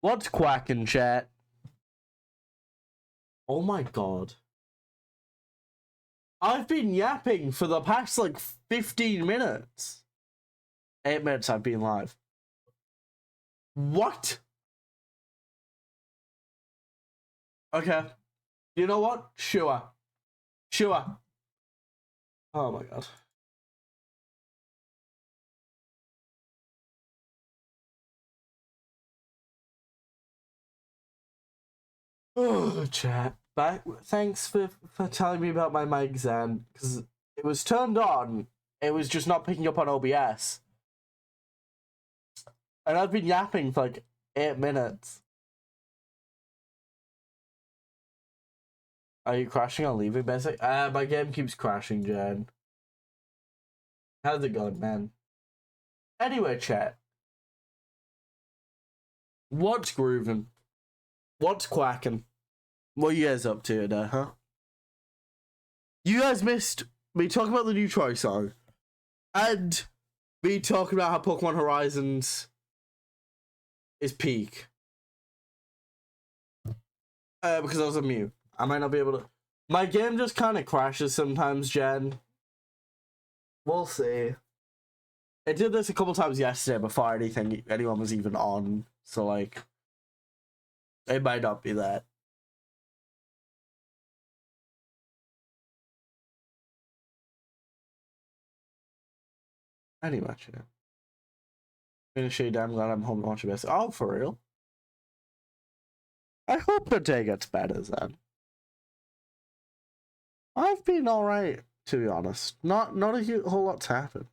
What's quacking, chat? Oh my god. I've been yapping for the past, like, 15 minutes. 8 minutes I've been live. What? Okay. You know what? Sure. Sure. Oh my god. Oh, chat. Thanks for telling me about my mic, Zen, because it was turned on. It was just not picking up on OBS. And I've been yapping for like 8 minutes. Are you crashing or leaving, basic? My game keeps crashing, Jen. How's it going, man? Anyway, chat. What's grooving? What's quacking? What are you guys up to today, huh? You guys missed me talking about the new Troy song. And me talking about how Pokemon Horizons is peak. Because I was on mute. I might not be able to... My game just kind of crashes sometimes, Jen. We'll see. It did this a couple times yesterday before anyone was even on. So, like... It might not be that. Anyway, yeah. Finish it, I'm glad I'm home to watch this. Oh, for real? I hope the day gets better then. I've been alright, to be honest. Not a whole lot's happened.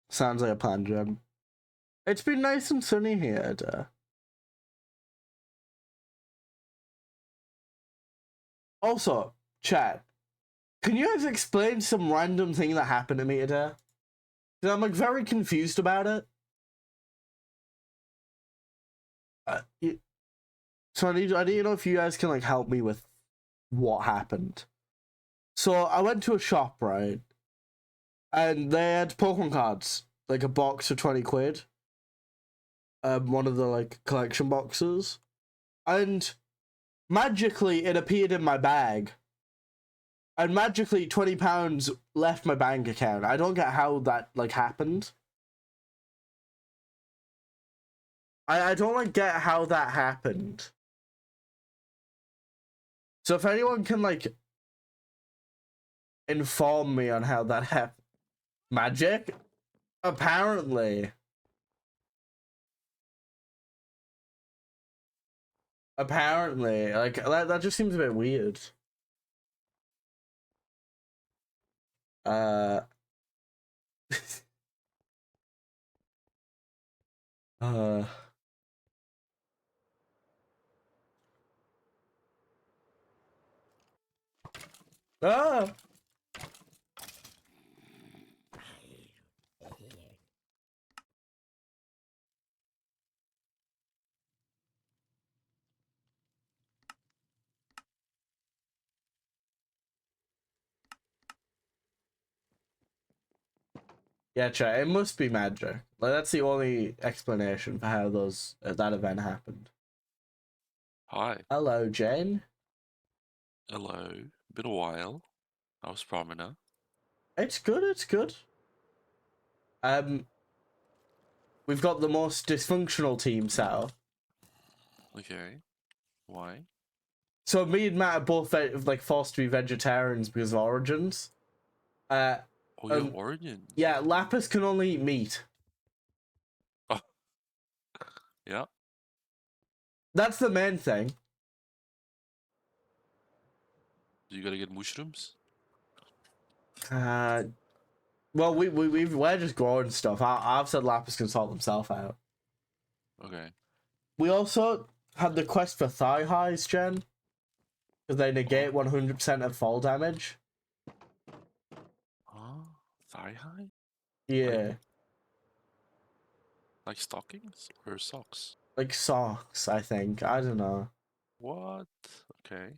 Sounds like a plan, Jen. It's been nice and sunny here, Also, chat, can you guys explain some random thing that happened to me today? Because I'm like very confused about it. So I need to know if you guys can like help me with what happened. So I went to a shop, right? And they had Pokemon cards, like a box for 20 quid. One of the like collection boxes. And magically it appeared in my bag. And magically £20 left my bank account. I don't get how that like happened. I don't like get how that happened. So if anyone can like inform me on how that happened. Magic? Apparently. Apparently. Like that just seems a bit weird. uh ah! Yeah, chat, it must be magic. Like that's the only explanation for how that event happened. Hi. Hello, Jane. Hello. Been a while. How's Promina? It's good, it's good. We've got the most dysfunctional team set up. Okay. Why? So me and Matt are both like forced to be vegetarians because of Origins. Oh, you have Origins. Yeah, Lapis can only eat meat. Oh. Yeah. That's the main thing. You gotta get mushrooms? Well, we're just growing stuff. I've said Lapis can sort themselves out. Okay. We also had the quest for thigh highs, Jen, because they negate 100% of fall damage. Huh? Thigh high? Yeah. Like stockings or socks? Like socks, I think. I don't know. What? Okay.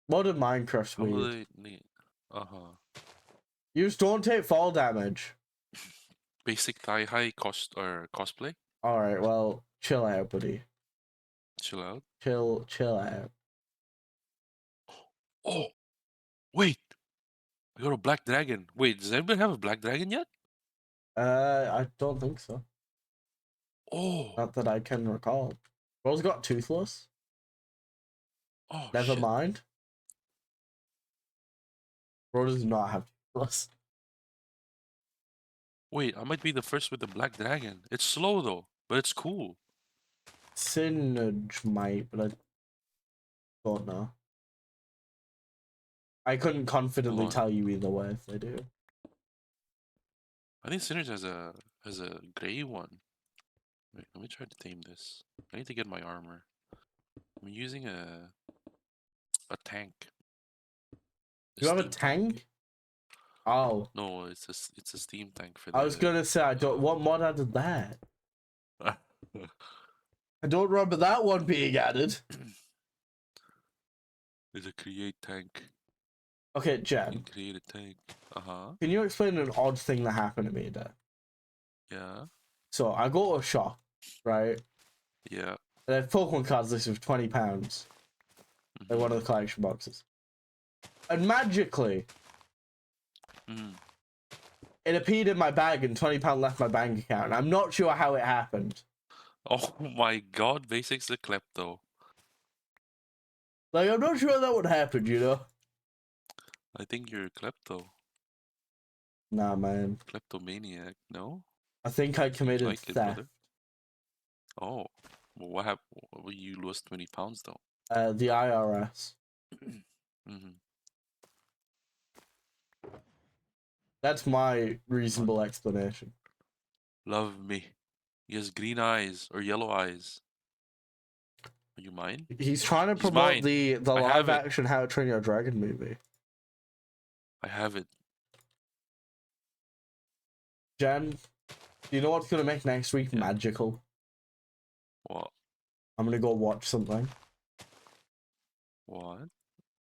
Modern Minecraft's weird. Probably neat. Uh-huh. You just don't take fall damage. Basic thigh high cosplay? Alright, well, chill out, buddy. Chill out. Chill out. Oh, wait. I got a black dragon. Wait, does anybody have a black dragon yet? I don't think so. Oh, Not that I can recall. Bro's got Toothless. oh, Never shit. mind. Bro does not have Toothless. Wait, I might be the first with the black dragon. It's slow though, but it's cool. Singe might, but I don't know. I couldn't confidently on. tell you either way if they do. I think Sinners has a gray one. Wait, let me try to tame this. I need to get my armor. I'm using a tank. You have a steam tank? Oh. No, it's a steam tank for I was gonna say I don't. What mod added that? I don't remember that one being added. There's a create tank. Okay, You Jen. can create a tank. Can you explain an odd thing that happened to me there? Yeah. So I go to a shop, right? Yeah. They have Pokemon cards listed for £20. Like one of the collection boxes. And magically, it appeared in my bag and £20 left my bank account. And I'm not sure how it happened. Oh my god, Basic's the klepto. Like, I'm not sure that would happen, you know? I think you're a klepto. Nah, man. Kleptomaniac, no? I think I committed Like theft. it, brother. Oh. Well, what happened? Well, you lost £20 though. The IRS. That's my reasonable explanation. Love me. He has green eyes or yellow eyes. Are you mine? He's trying to He's promote mine. the I have live it. action How to Train Your Dragon movie. I have it. Jen, do you know what's gonna make next week magical? What? I'm gonna go watch something. What?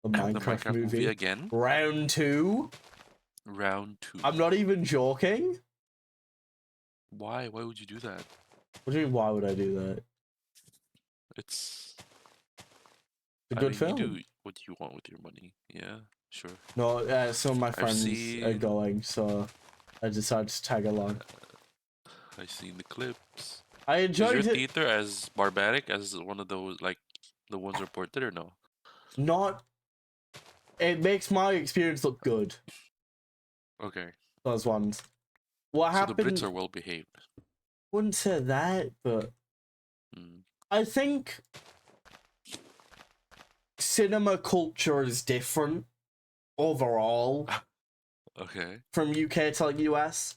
The The Minecraft Minecraft movie. again? Round 2? Round 2. I'm not even joking. Why? Why would you do that? What do you mean, why would I do that? It's It's a good film. You do what you want with your money. Yeah, sure. No, some of my friends are seen- going, so I decided to tag along. I've seen the clips. I Is your enjoyed it. theater as barbaric as one of those, like, the ones reported or no? Not. It makes my experience look good. Okay. Those ones. What So happened? the Brits are well behaved. Wouldn't say that, but I think cinema culture is different overall Okay. from UK to like US,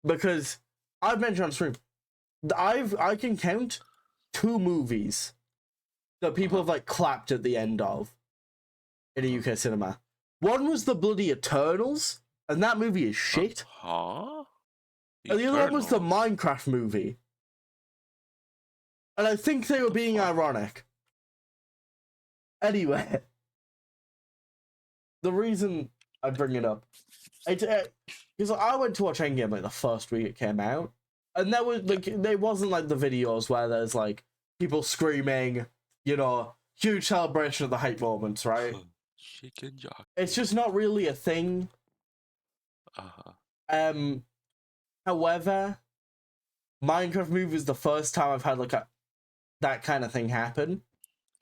because I've mentioned on stream, I can count 2 movies that people have like clapped at the end of in a UK cinema. One was the bloody Eternals, and that movie is shit. Huh? And the other one was the Eternals? Minecraft movie. And I think they were being ironic. Anyway, the reason I bring it up, because I went to watch Endgame like the first week it came out, and there was like there wasn't like the videos where there's like people screaming, you know, huge celebration of the hype moments, right? Chicken jock. It's just not really a thing. However, Minecraft movie is the first time I've had like that kind of thing happen.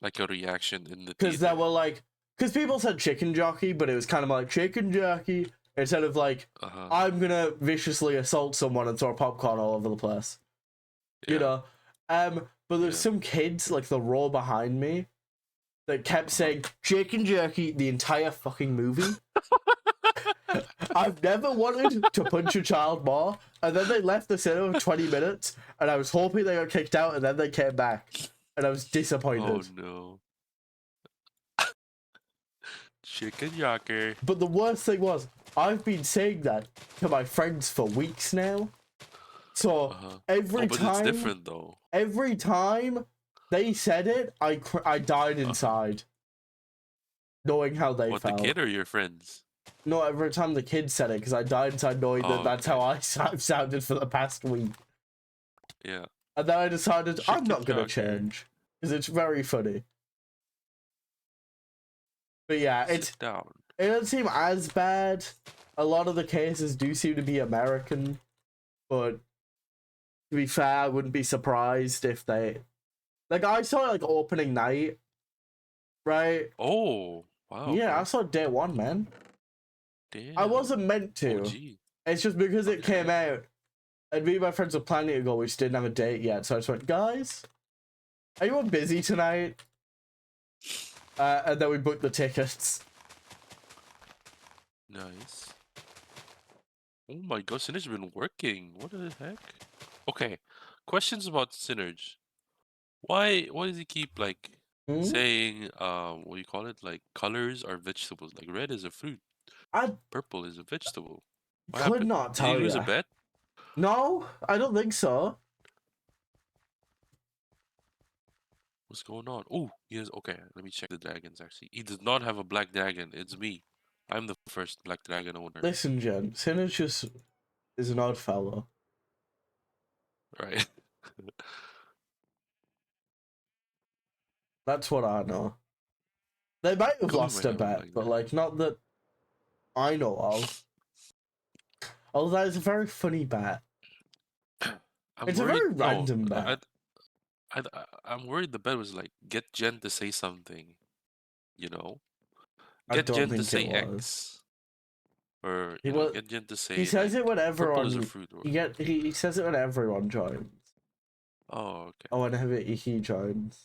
Like a reaction in the Because there theater. were like, because people said chicken jockey, but it was kind of like chicken jockey instead of like, I'm gonna viciously assault someone and throw popcorn all over the place. Yeah. You know? But there's some kids, like the row behind me, that kept saying chicken jerky the entire fucking movie. I've never wanted to punch a child more, and then they left the cinema for 20 minutes, and I was hoping they got kicked out, and then they came back, and I was disappointed. Oh no. Chicken jockey. But the worst thing was, I've been saying that to my friends for weeks now. So every but time, it's different though. Every time they said it, I died inside, knowing how they felt. The kid or your friends? No, every time the kid said it, because I died inside knowing that that's how I sounded for the past week. Yeah. And then I decided I'm not gonna Chicken jogger. change because it's very funny. But yeah, Sit down. it doesn't seem as bad. A lot of the cases do seem to be American, but to be fair, I wouldn't be surprised if they like I saw it like opening night, right? Oh, wow. Yeah, I Okay. saw day one, man. I Damn. wasn't meant to. OG. It's just because it Okay. came out, and me and my friends were planning to go. We just didn't have a date yet, so I just went, guys, are you all busy tonight? And then we booked the tickets. Nice. Oh my god, Synergy's been working. What the heck? Okay. Questions about Synergy. Why does he keep like Hmm? saying what do you call it? Like colors are vegetables. Like red is a fruit. I Purple is a vegetable. What could happened? not Did he tell lose a you. bet? No, I don't think so. What's going on? Oh, he has okay, let me check the dragons actually. He does not have a black dragon. It's me. I'm the first black dragon owner. Listen, Jen, Sinner's just is an odd fellow. Right. That's what I know. They might have Kobe lost might a have a bet, black but dragon. like not that I know of. Although that is a very funny bet. I'm It's a worried. very No, random bet. I'm worried the bet was like get Jen to say something, you know? I Get don't Jen to think it say was. X. Or, He was. get Jen to He say says like it when purple is a everyone. fruit or He says it when everyone joins. oh, okay. Or whenever he joins.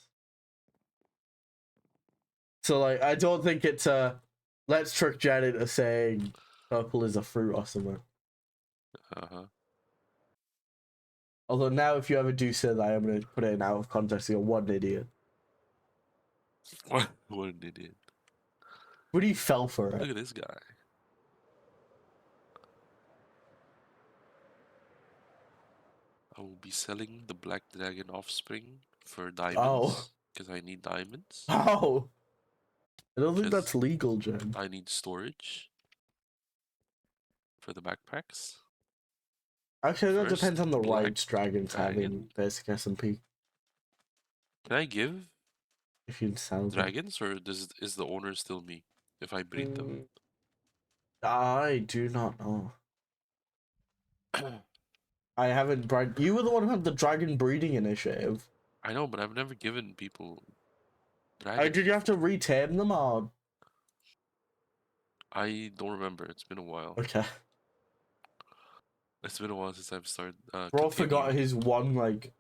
So like, I don't think it's a. Let's trick Jen into saying purple is a fruit or something. Uh-huh. Although now, if you ever do say that, I'm gonna put it in out of context. You're one idiot. What an idiot. But he fell for Look it. at this guy. I will be selling the black dragon offspring for Oh, diamonds because I need diamonds oh! I don't think because that's legal, Jen. I need storage for the backpacks. Actually, that depends First on the black rights dragons have in dragon. basic SMP. Can I give If you sell them. dragons or is the owner still me if I breed them? I do not know. I haven't bred. You were the one who had the dragon breeding initiative. I know, but I've never given people Did dragons you have to before. retame them or? I don't remember. It's been a while. Okay. It's been a while since I've started Bro forgot continued his one, like,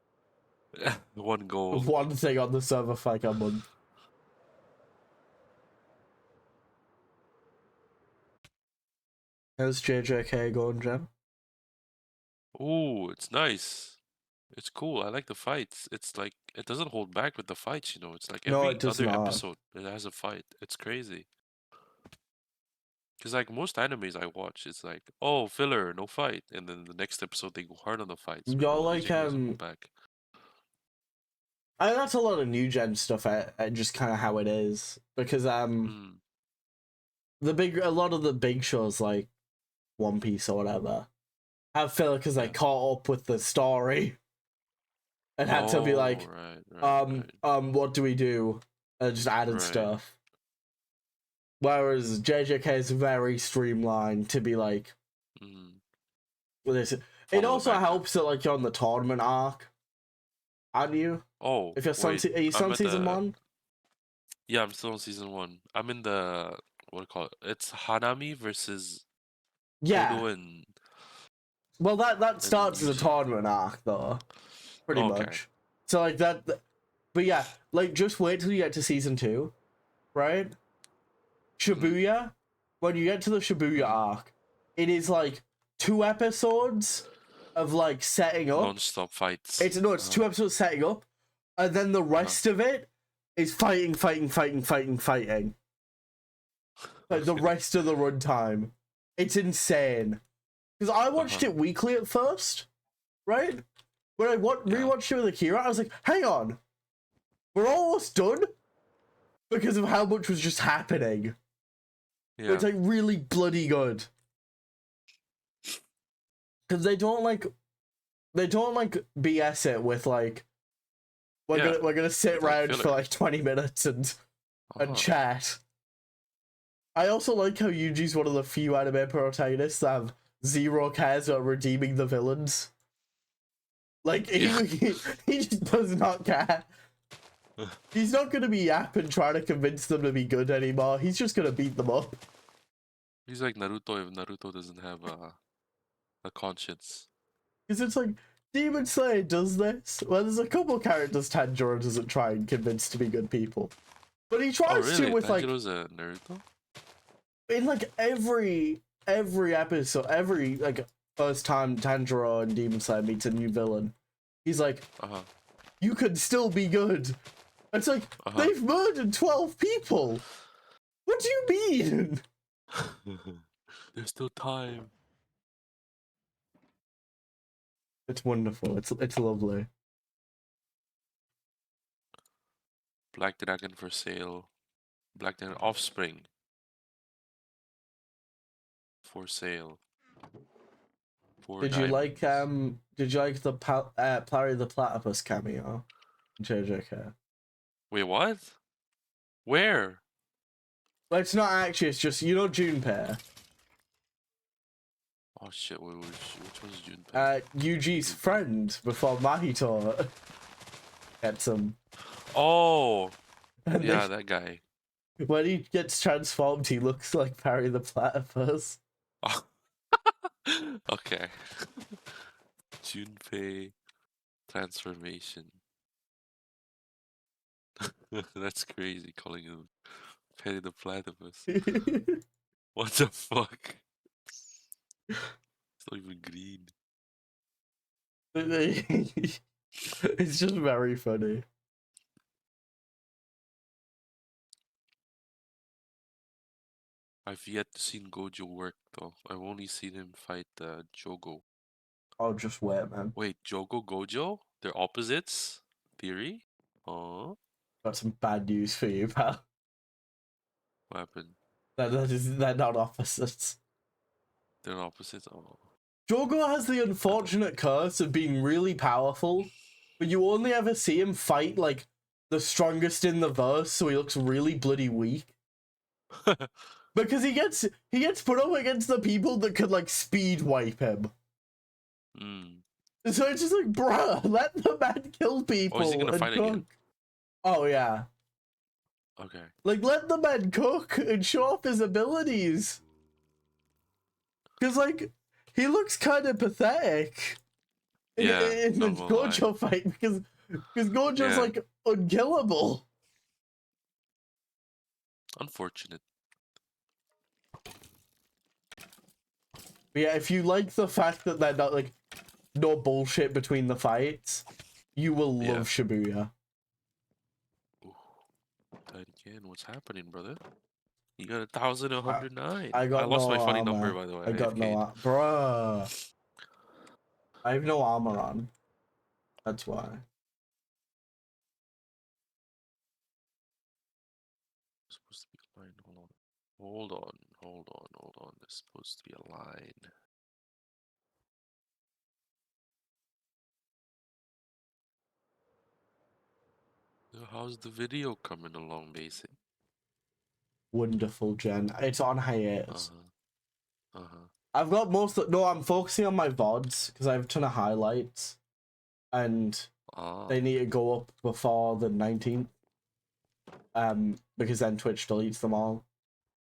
one goal. one thing on the server for like a month. How's JJK going, Jen? Oh, it's nice. It's cool. I like the fights. It's like it doesn't hold back with the fights, you know. It's like No, it every does other not. episode it has a fight. It's crazy. Because like most animes I watch, it's like, oh, filler, no fight, and then the next episode they go hard on the fights. But You're no, like, JJK doesn't hold back. that's a lot of new gen stuff. Just kind of how it is because Mm. a lot of the big shows like One Piece or whatever have filler because they Yeah. caught up with the story and had to be Oh, like, right. what do we do? And just added Right. stuff. Whereas JJK is very streamlined to be like, Mm. this. It Follow the also manga. helps that like you're on the tournament arc, aren't you? Oh, If you're wait. are you still I'm on at season the 1? Yeah, I'm still on season 1. I'm in the what do you call it? It's Hanami versus Yeah. Kodo and Well, that and starts as a Yuji. tournament arc though, pretty Okay. much. So like but yeah, like just wait till you get to season 2, right? Shibuya, when you get to the Shibuya Mhm. arc, it is like 2 episodes of like setting up. Non-stop fights. It's 2 episodes setting up, and then the rest of it is fighting. Like the Okay. rest of the runtime, it's insane. Because I watched it weekly at first, right? When I rewatched it with Akira, I was like, "Hang on, we're almost done," because of how much was just happening. Yeah. It's like really bloody good. Because they don't like they don't like BS it with like we're gonna sit with, like, around for filler. like 20 minutes and Uh-huh. chat. I also like how Yuji's one of the few anime protagonists that have zero cares about redeeming the villains. Like Yeah. he just does not care. He's not gonna be yapping trying to convince them to be good anymore. He's just gonna beat them up. He's like Naruto if Naruto doesn't have a conscience. Because it's like, Demon Slayer does this. Well, there's a couple characters Tanjiro doesn't try and convince to be good people. But he Oh tries to really? with like, Tanjiro's a Naruto? in like every episode, every like first time Tanjiro and Demon Slayer meets a new villain, he's like, Uh-huh. you can still be good. It's like, Uh-huh. they've murdered 12 people. What do you mean? There's still time. It's wonderful. It's lovely. Black Dragon for sale. Black Dragon Offspring for sale. For Did you like diamonds. did you like the Parry the Platypus cameo? JJK. Wait, what? Where? Well, it's not actually, it's just, you know, Junpei. Oh shit, wait, which one's Junpei? Yuji's friend before Mahito gets him. Oh! And Yeah, that guy. when he gets transformed, he looks like Parry the Platypus. Oh. Okay. Junpei transformation. That's crazy calling him Petty the Platypus. What the fuck? It's not even green. It's just very funny. I've yet to see Gojo work though. I've only seen him fight Jogo. I'll just wait, man. Wait, Jogo, Gojo? They're opposites? Theory? Oh, Got some bad news for you, pal. what happened? They're not opposites. They're opposites? Oh. Jogo has the unfortunate curse of being really powerful, but you only ever see him fight like the strongest in the verse, so he looks really bloody weak. Because he gets put up against the people that could like speed wipe him. Mm. So it's just like, bruh, let the man kill people. Oh, is he gonna and fight cook. again? Oh yeah. Okay. Like, let the man cook and show off his abilities. Because like, he looks kind of pathetic. Yeah, In the not gonna lie. Gojo fight because Gojo's Yeah. like unkillable. Unfortunate. But yeah, if you like the fact that they're not like no bullshit between the fights, you will Yeah. love Shibuya. Ooh, died again. What's happening, brother? You got 1,109. I got lost no my funny armor. number, by the way. I got no AFK'd. armor. Bruh. I have no armor on. That's why. Supposed to be a line. Hold on. Hold on. Hold on. Hold on. There's supposed to be a line. How's the video coming along, Mason? Wonderful, Jen. It's on hiatus. Uh-huh. Uh-huh. I've got most of... No, I'm focusing on my VODs because I have a ton of highlights. And Ah. they need to go up before the 19th. Because then Twitch deletes them all.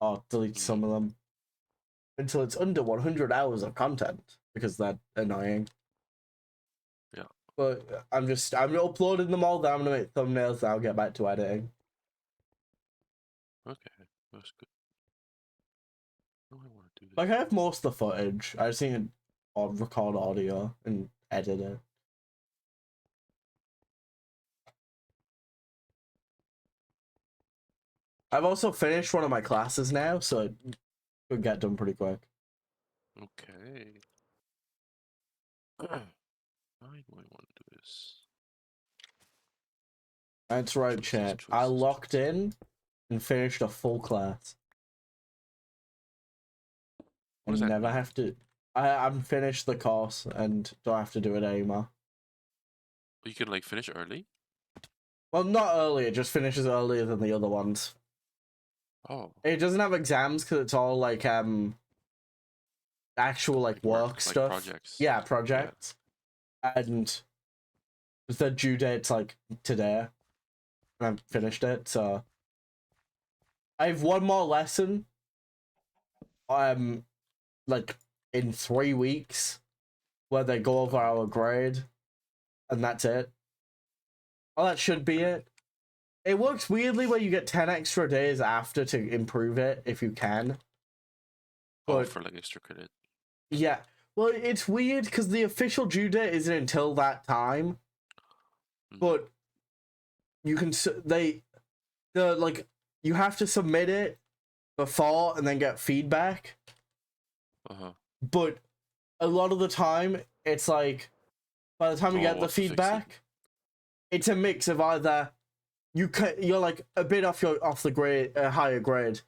Or deletes some of them. Until it's under 100 hours of content. Because they're annoying. Yeah. But I'm uploading them all, then I'm gonna make thumbnails, then I'll get back to editing. Okay. That's good. What do I want to do? Like, I have most of the footage. I just need to record audio and edit it. I've also finished one of my classes now, so it could get done pretty quick. Okay. How do I want to do this? That's right, chat. I locked in and finished a full class. What does And that never mean? have to. I'm finished the course and don't have to do it anymore. You can like finish early. Well, not early. It just finishes earlier than the other ones. Oh, It doesn't have exams because it's all like actual like work like stuff. projects. Yeah, projects. And the due date's like today, and I've finished it. So I have one more lesson. Like in 3 weeks, where they go over our grade, and that's it. Oh, that should be it. It works weirdly where you get 10 extra days after to improve it if you can. Oh, But for like extra credit. yeah, well, it's weird because the official due date isn't until that time. But you can like you have to submit it before and then get feedback. But a lot of the time, it's like by the time you get the feedback, it's a mix of either you're like a bit off the grade, a higher grade.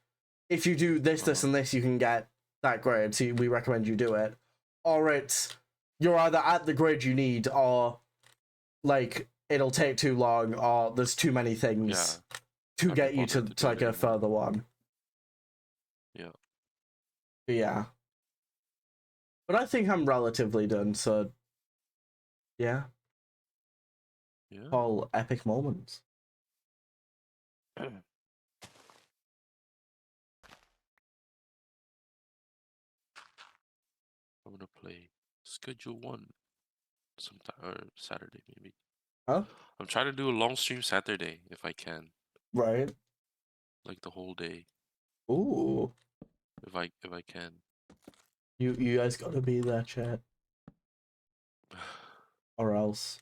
If you do this, this, and this, you can get that grade. So we recommend you do it. Or it's you're either at the grade you need, or like it'll take too long, or there's too many things to get you to like a further one. Yeah. Yeah. But I think I'm relatively done, so yeah. Yeah. All epic moments. I'm gonna play Schedule 1 sometime, or Saturday maybe. Huh? I'm trying to do a long stream Saturday if I can. Right. Like the whole day. Ooh. If I can. You guys gotta be there, chat. Or else.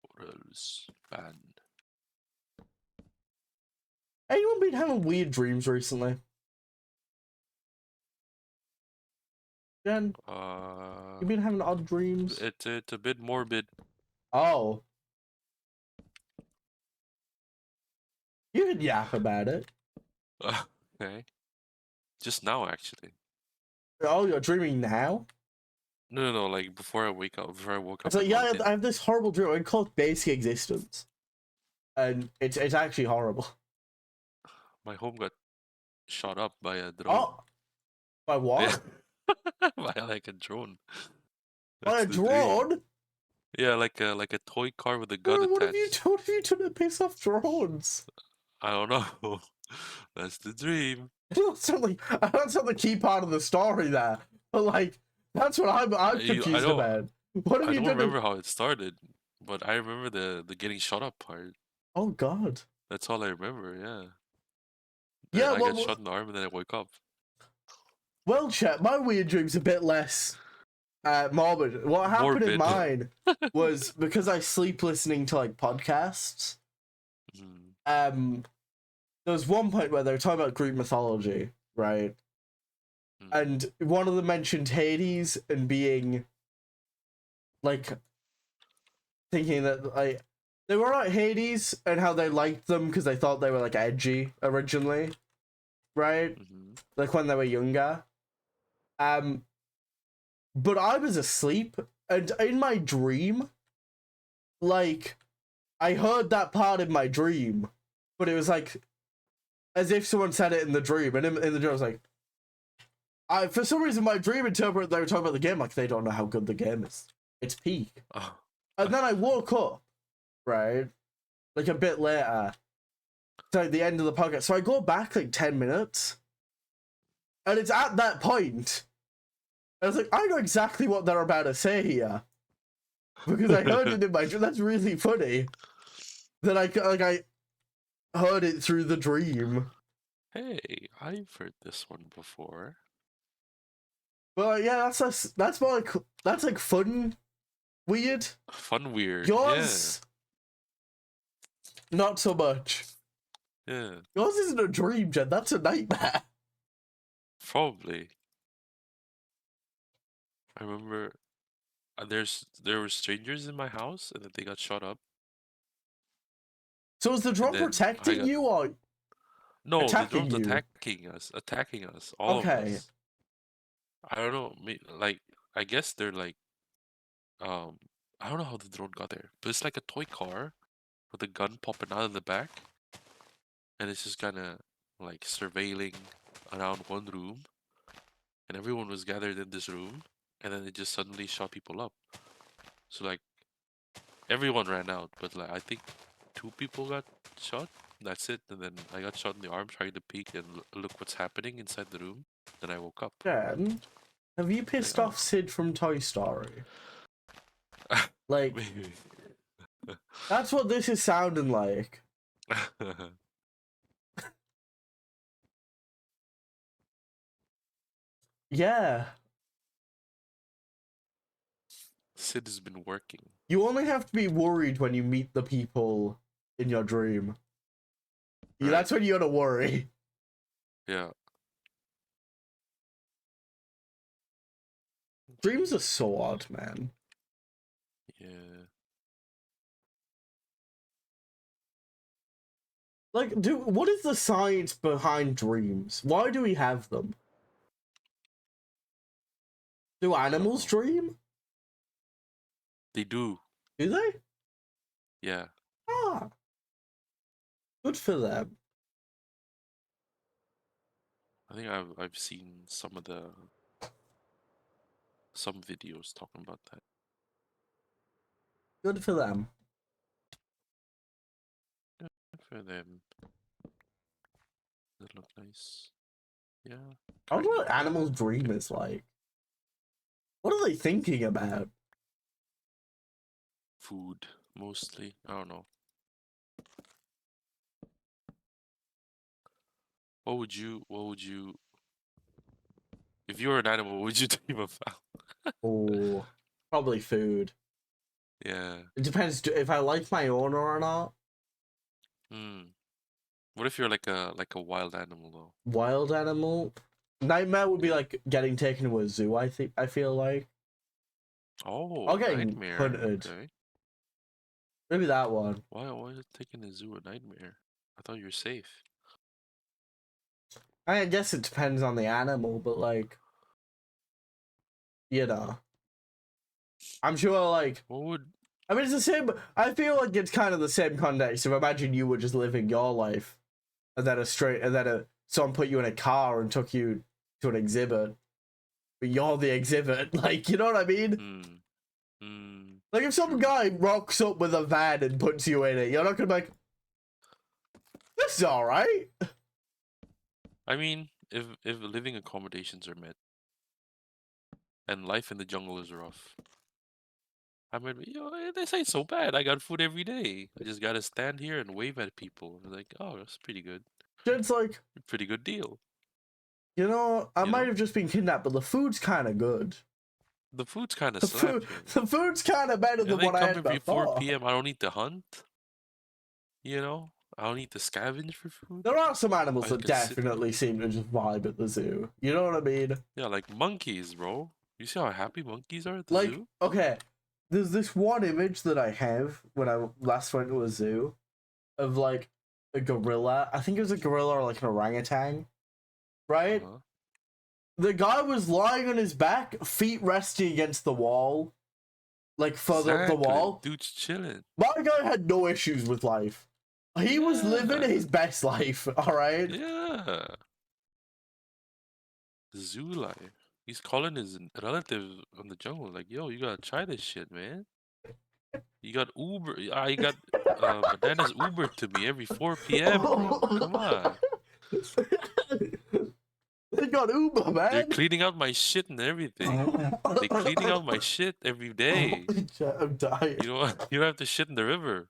Or else banned. Anyone been having weird dreams recently? Jen? You been having odd dreams? It's a bit morbid. Oh. You could yap about it. Okay. Just now, actually. Oh, you're dreaming now? No, like before I wake up, before I woke up. So yeah, I have this horrible dream. I call it Basic Existence. And it's actually horrible. My home got shot up by a drone. Oh! By what? By like a drone. By a drone? Dream. Yeah, like a toy car with a gun attached. What have you done to piss off drones? I don't know. That's the dream. I don't sound the key part of the story there. But like, that's what I'm confused about. What have you done? I don't remember how it started, but I remember the getting shot up part. Oh God. That's all I remember. Yeah. Yeah, I got shot in the arm and then I woke up. Well, chat, my weird dream's a bit less morbid. What happened in mine was because I sleep listening to like podcasts. There was one point where they were talking about Greek mythology, right? And one of them mentioned Hades and being like thinking that like they were at Hades and how they liked them because they thought they were like edgy originally, right? Like when they were younger. But I was asleep, and in my dream, like, I heard that part in my dream, but it was like as if someone said it in the dream, and in the dream I was like, for some reason my dream interpreted they were talking about the game like they don't know how good the game is. It's peak. And then I woke up, right, like a bit later, to like the end of the podcast. So I go back like 10 minutes, and it's at that point. I was like, I know exactly what they're about to say here. Because I heard it in my dream. That's really funny. That I heard it through the dream. Hey, I've heard this one before. Well, yeah, that's more like that's like fun, weird. Fun weird. Yours, not so much. Yeah. Yours isn't a dream, Jen. That's a nightmare. Probably. I remember there were strangers in my house and then they got shot up. So is the drone protecting you or no? The drone's attacking us. All of us. I don't know. Like I guess they're like um I don't know how the drone got there, but it's like a toy car with a gun popping out of the back, and it's just kind of like surveilling around one room, and everyone was gathered in this room, and then it just suddenly shot people up. So like everyone ran out, but like I think two people got shot. That's it. And then I got shot in the arm trying to peek and look what's happening inside the room. Then I woke up. Jen, have you Like, pissed oh, off Sid from Toy Story? Like, maybe. that's what this is sounding like. Yeah. Sid has been working. You only have to be worried when you meet the people in your dream. Right. That's when you gotta worry. Yeah. Dreams are so odd, man. Yeah. Like, what is the science behind dreams? Why do we have them? Do animals dream? They do. Do they? Yeah. Ah. Good for them. I think I've seen some videos talking about that. Good for them. Good for them. That look nice. Yeah. I wonder what animals' dream is like. What are they thinking about? Food mostly. I don't know. What would you if you were an animal, what would you dream about? Oh, probably food. Yeah. It depends if I like my owner or not. Hmm. What if you're like a wild animal though? Wild animal. Nightmare would be Yeah. like getting taken to a zoo, I feel like. Oh, Or getting nightmare. hunted. Okay. Maybe that one. Why is taking a zoo a nightmare? I thought you were safe. I guess it depends on the animal, but like, you know. I'm sure like What would I mean it's the same I feel like it's kind of the same context. If imagine you were just living your life and then someone put you in a car and took you to an exhibit. But you're the exhibit. Like, you know what I mean? Like if some True. guy rocks up with a van and puts you in it, you're not gonna be like, this is alright. I mean, if living accommodations are met and life in the jungle is rough, I mean, this ain't so bad. I got food every day. I just gotta stand here and wave at people. Like, oh, that's pretty good. It's like, Pretty good deal. you know, I You might know? have just been kidnapped, but the food's kinda good. The food's kind of The food slapping. the food's kinda better And than they what I come had every 4 before. p.m. I don't need to hunt. You know? I don't need to scavenge for food. There are some animals I that can sit. definitely seem to just vibe at the zoo. You know what I mean? Yeah, like monkeys, bro. You see how happy monkeys are at the Like, zoo? okay, there's this one image that I have when I last went to a zoo of like a gorilla. I think it was a gorilla or like an orangutan, right? Uh-huh. The guy was lying on his back, feet resting against the wall, like further up the Exactly. wall. Dude's chilling. My guy had no issues with life. He was living Yeah. his best life, alright? Yeah. Zoo life. He's calling his relatives in the jungle, like, yo, you gotta try this shit, man. You got Uber. You got bananas Uber to me every 4 p.m., bro. Come on. They got Uber, They're man. cleaning out my shit and everything. They're cleaning out my shit every day. Holy shit, I'm dying. You know, you don't have to shit in the river.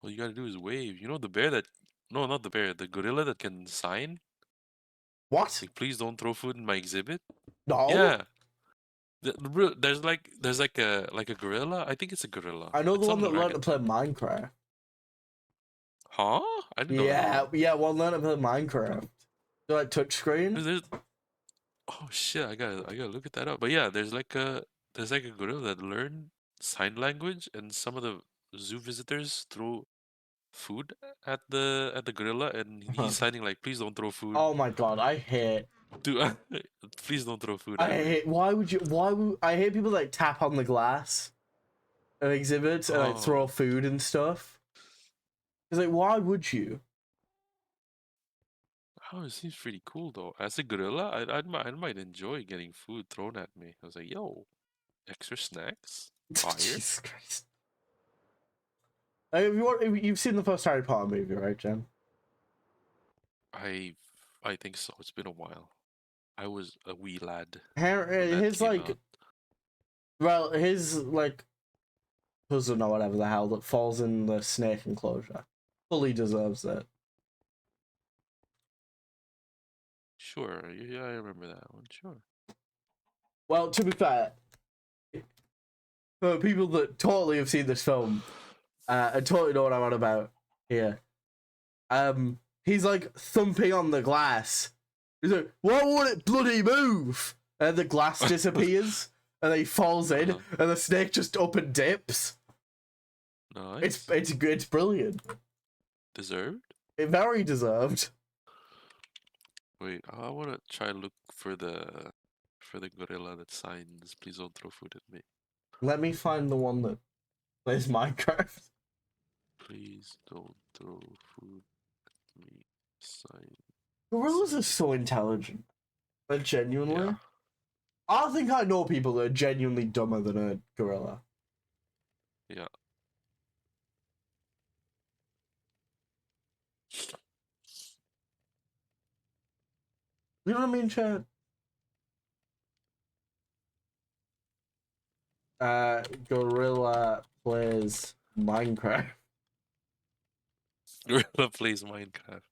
All you gotta do is wave. You know the bear that... No, not the bear. The gorilla that can sign? What? Like, please don't throw food in my exhibit? No? Yeah. There's like a gorilla. I think it's a gorilla. I know It's the not one an that learned to play orangutan. Minecraft. Huh? I didn't know Yeah, that. yeah, one learned to play Minecraft. So like touchscreen? There's oh shit, I gotta look at that up. But yeah, there's like a gorilla that learned sign language, and some of the zoo visitors throw food at the gorilla, and he's signing like, "Please don't throw food." Oh my god, I hate. Dude, please don't throw food at me. Why would you? Why would I hate people that tap on the glass of exhibits and like throw Oh, food and stuff? It's like, why would you? oh, it seems pretty cool though. As a gorilla, I might enjoy getting food thrown at me. I was like, yo, extra snacks, fire. Jesus Christ. Like, you've seen the first Harry Potter movie, right, Jen? I I think so. It's been a while. I was a wee lad when Harry, that his came like, out. well, his like cousin or whatever the hell that falls in the snake enclosure fully deserves it. Sure, yeah, I remember that one. Sure. Well, to be fair, for people that totally have seen this film and totally know what I'm on about here, he's like thumping on the glass. He's like, "Why won't it bloody move?" And the glass disappears, and then he falls in, Uh-huh. and the snake just up and dips. Nice. It's brilliant. Deserved? Very deserved. Wait, I want to try look for the gorilla that signs, "Please don't throw food at me." Let me find the one that plays Minecraft. Please don't throw food at me. Sign. Gorillas are so intelligent. Like, genuinely. Yeah. I think I know people that are genuinely dumber than a gorilla. Yeah. You know what I mean, Chad? Gorilla plays Minecraft. Gorilla plays Minecraft.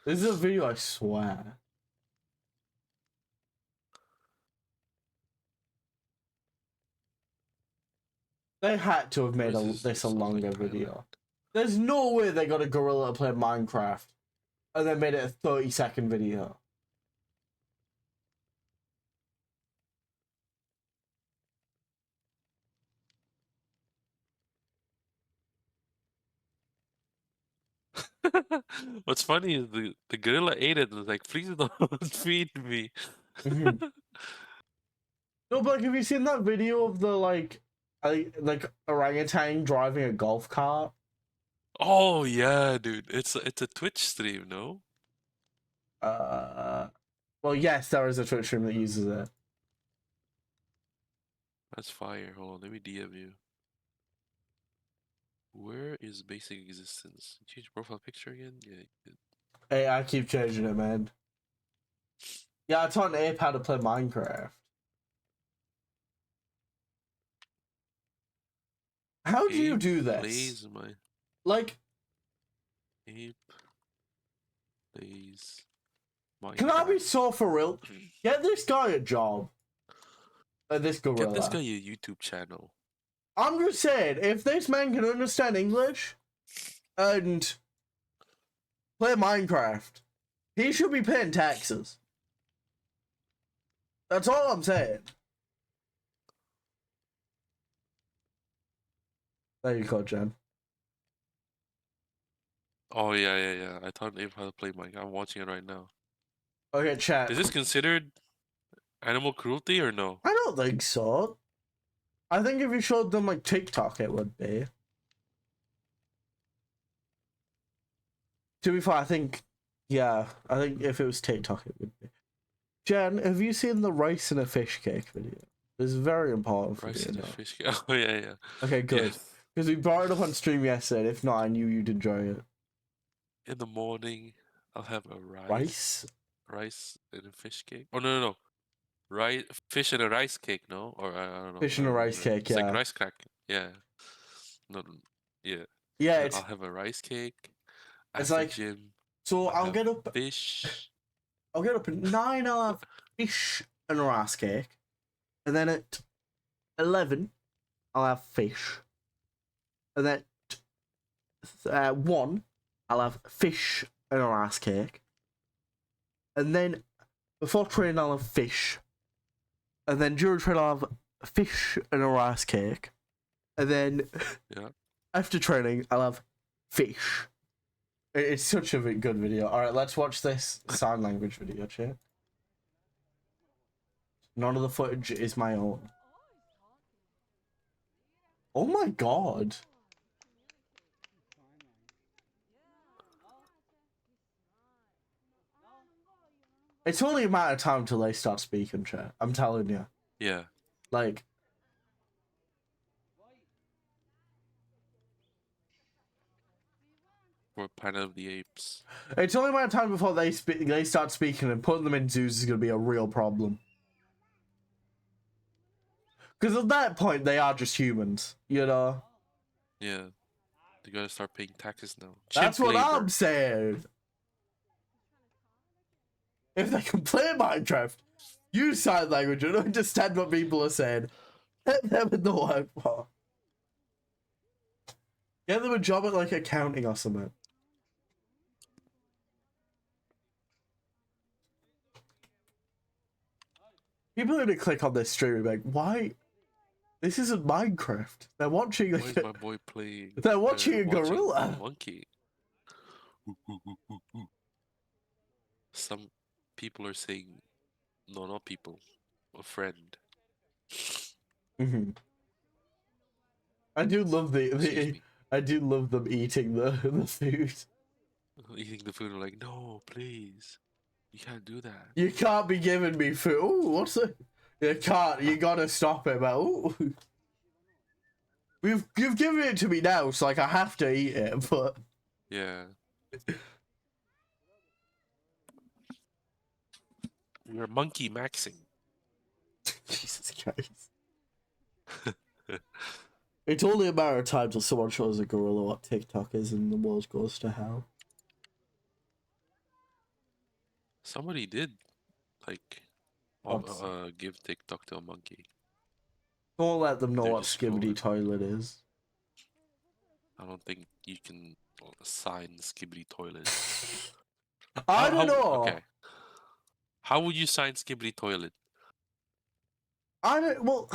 This is a video, I swear. They had to have made this a It sounds longer like video. Thailand. There's no way they got a gorilla to play Minecraft and then made it a 30-second video. What's funny is the gorilla ate it and was like, "Please don't feed me." Mm-hmm. No, but like, have you seen that video of the like orangutan driving a golf cart? Oh yeah, dude. It's a Twitch stream, no? Well, yes, there is a Twitch stream that uses it. That's fire. Hold on, let me DM you. Where is basic existence? Change profile picture again? Yeah, you did. Hey, I keep changing it, man. Yeah, I taught an ape how to play Minecraft. How do you Ape do this? plays my Like, ape plays can I be Minecraft. so for real? Get this guy a job. This gorilla. Get this guy a YouTube channel. I'm just saying, if this man can understand English and play Minecraft, he should be paying taxes. That's all I'm saying. There you go, Jen. Oh yeah. I taught Ape how to play Minecraft. I'm watching it right now. Okay, chat. Is this considered animal cruelty or no? I don't think so. I think if you showed them like TikTok, it would be. To be fair, I think if it was TikTok, it would be. Jen, have you seen the rice and a fish cake video? It's very important for Rice you and to a know. fish. Oh yeah. Okay, good. Yeah. Because we brought it up on stream yesterday. If not, I knew you'd enjoy it. In the morning, I'll have a Rice? rice and a fish cake. Oh no. Rice, fish and a rice cake, no? Or I don't know. Fish I and a don't rice remember. cake, It's like yeah. rice crack. Yeah. No, yeah. Yeah, And I'll have a rice cake. it's After like, gym, so I'll I'll get up fish. at 9, I'll have fish and a rice cake. And then at 11, I'll have fish. And then at 1, I'll have fish and a rice cake. And then before training, I'll have fish. And then during training, I'll have fish and a rice cake. And then Yeah. after training, I'll have fish. It's such a good video. All right, let's watch this sign language video, chat. None of the footage is my own. Oh my god. It's only a matter of time till they start speaking, chat. I'm telling you. Yeah. Like, Or Planet of the Apes. it's only a matter of time before they start speaking, and putting them in zoos is gonna be a real problem. Because at that point, they are just humans, you know? Yeah. They gotta start paying taxes now. That's Chimp what labor. I'm saying. If they can play Minecraft, use sign language and understand what people are saying, let them in the workforce. Get them a job at like accounting or something. People are gonna click on this stream and be like, why? This isn't Minecraft. They're watching Why like is my boy playing? they're watching a watching gorilla. a monkey. Some people are saying, no, not people, a friend. Mm-hmm. I do love I do love them eating the food. Eating the food, like, no, please, you can't do that. You can't be giving me food. Ooh, what's it? You can't. You gotta stop it, man. Ooh. You've given it to me now, so like I have to eat it. But Yeah. You're monkey maxing. Jesus Christ. It's only a matter of time till someone shows a gorilla what TikTok is and the world goes to hell. Somebody did, like, give TikTok to a monkey. Don't let them know They're what just Skibbity scrolling. Toilet is. I don't think you can sign Skibbity Toilet. I don't know. Okay. How would you sign Skibbity Toilet? I don't. Well,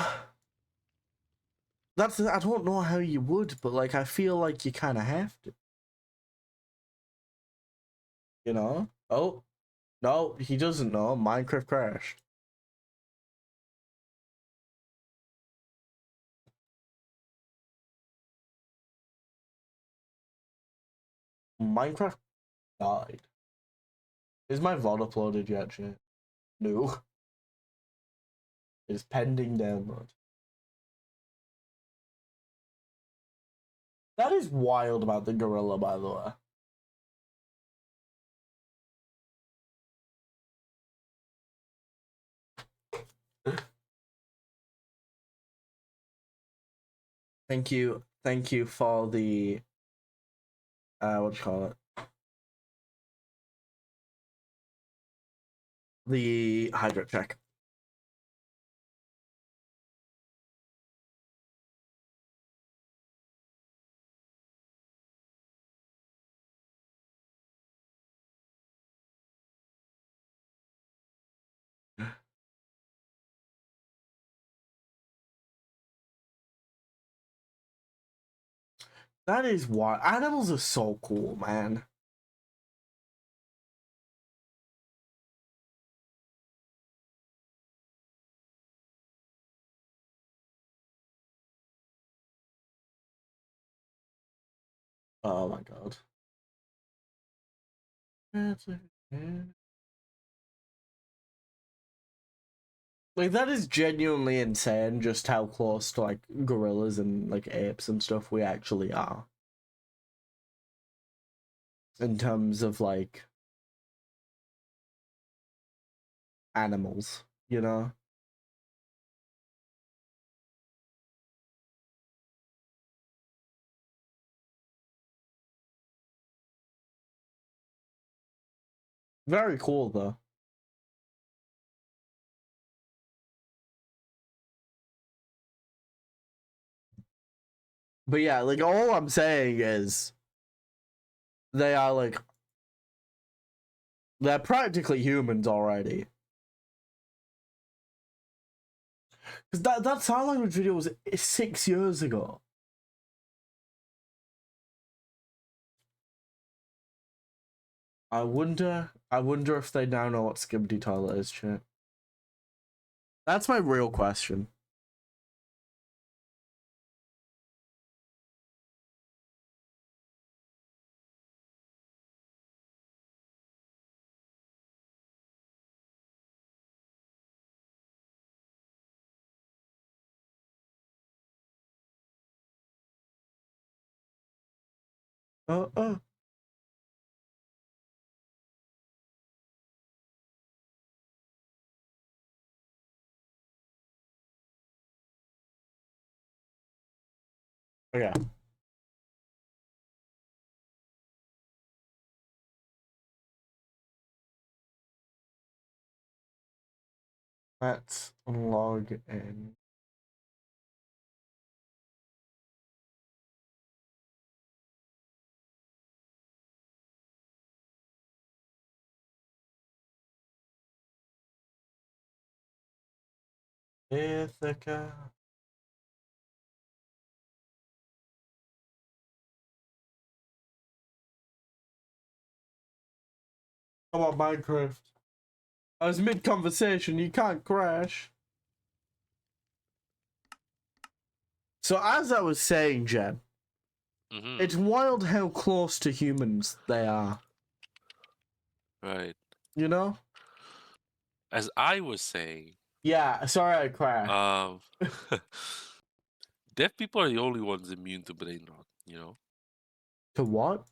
I don't know how you would, but like I feel like you kind of have to. You know? Oh, no, he doesn't know. Minecraft crashed. Minecraft died. Is my VOD uploaded yet, chat? No. It is pending download. That is wild about the gorilla, by the way. Thank you for the what do you call it? The hydrate check. That is wild. Animals are so cool, man. Oh my god. Like that is genuinely insane just how close to like gorillas and like apes and stuff we actually are. In terms of like animals, you know? Very cool though. But yeah, like all I'm saying is they are like they're practically humans already. Because that sign language video was 6 years ago. I wonder if they now know what Skibbity Toilet is, chat. That's my real question. Oh. Okay. Let's log in. Ithaca. Come on, Minecraft. I was mid-conversation, you can't crash. So as I was saying, Jen, it's wild how close to humans they are. Right. You know? As I was saying, Yeah, sorry I crashed. deaf people are the only ones immune to brain rot, you know? To what?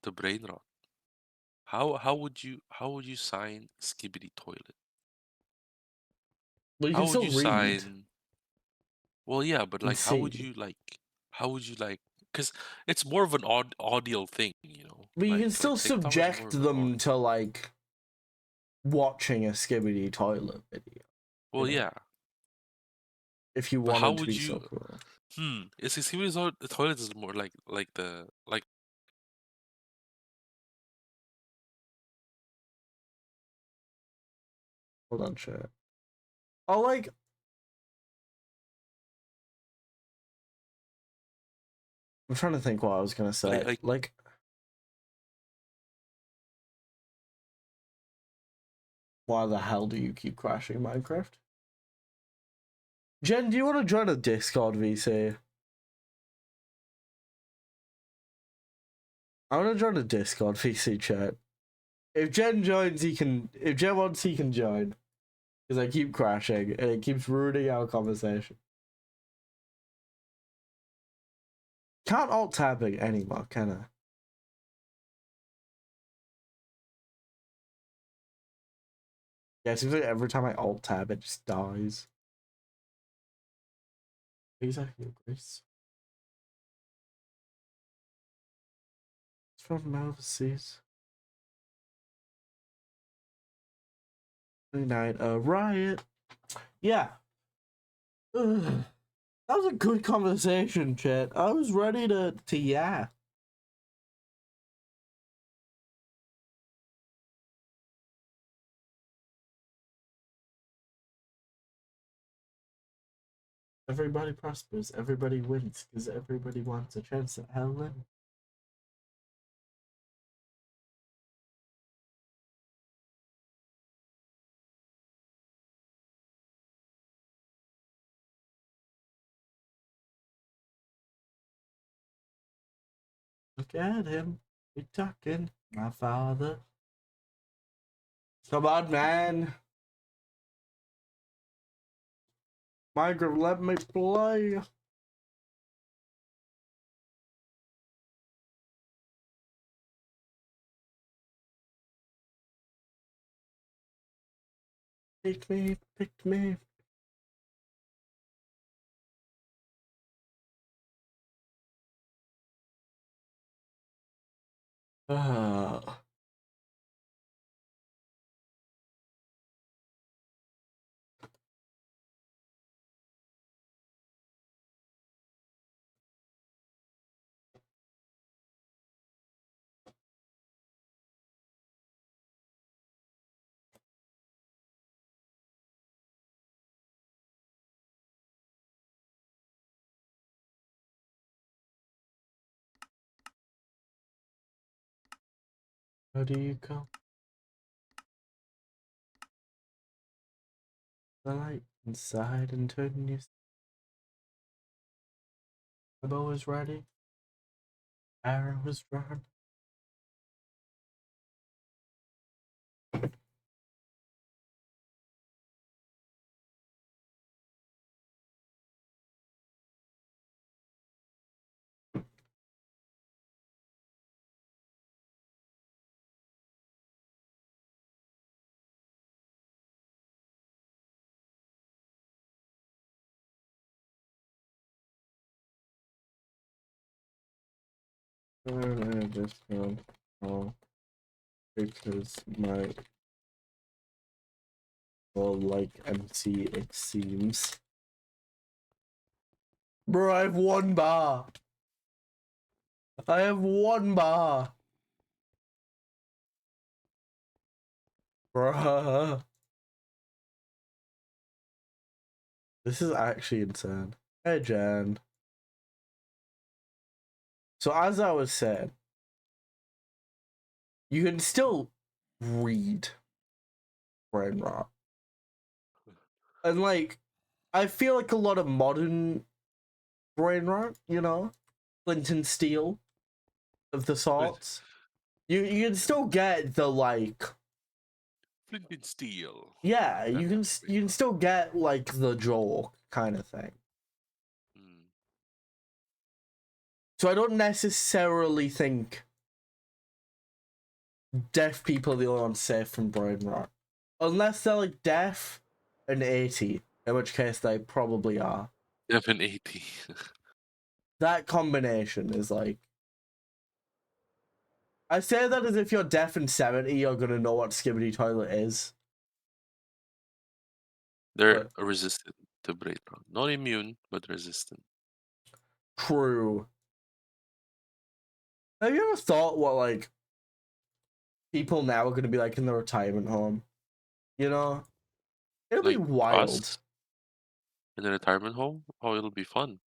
To brain rot. How would you sign Skibbity Toilet? Well, you How can would still you read sign? Well, yeah, but and like, how would see. you like? How would you like? Because it's more of an audio thing, you know. But you can Like still TikTok is more subject of an them audio. to, like, watching a Skibbity Toilet video, you Well, know? yeah, If you but how wanted to would be so you? cruel. It's Skibbity Toilet is more like the like. Hold on, chat. Oh, like, I'm trying to think what I was gonna say. Like Like, why the hell do you keep crashing Minecraft? Jen, do you want to join a Discord VC? I want to join a Discord VC chat. If Jen joins, he can. If Jen wants, he can join. Because I keep crashing and it keeps ruining our conversation. Can't alt tab it anymore, can I? Yeah, it seems like every time I alt tab, it just dies. Exactly, Grace. It's from overseas. Night, riot. Yeah. Ugh. That was a good conversation, chat. I was ready to yeah. Everybody prospers, everybody wins, because everybody wants a chance at Helen. Look at him. He's talking, my father. Come on, man. Minecraft, let me play. Pick me, pick me. Ah. How do you come? The light inside and turn you. The bow is ready. Arrow is drawn. And I just found all because my well like MC it seems. Bro, I have 1 bar. I have 1 bar. Bruh. This is actually insane. Hey, Jan. So as I was saying, you can still read brain rot. And like, I feel like a lot of modern brain rot, you know, Flint and Steel of the sorts. You can still get the like, Flint and Steel. yeah, That you can still get like the joke kind of thing. Mm. So I don't necessarily think deaf people are the only ones safe from brain rot, unless they're like deaf and 80, in which case they probably are. F80. That combination is like, I say that as if you're deaf and 70, you're gonna know what Skibbity Toilet is. They're But resistant to brain rot. Not immune, but resistant. true. Have you ever thought what like people now are gonna be like in the retirement home? You know, it'll be Like wild. us in a retirement home? Oh, it'll be fun.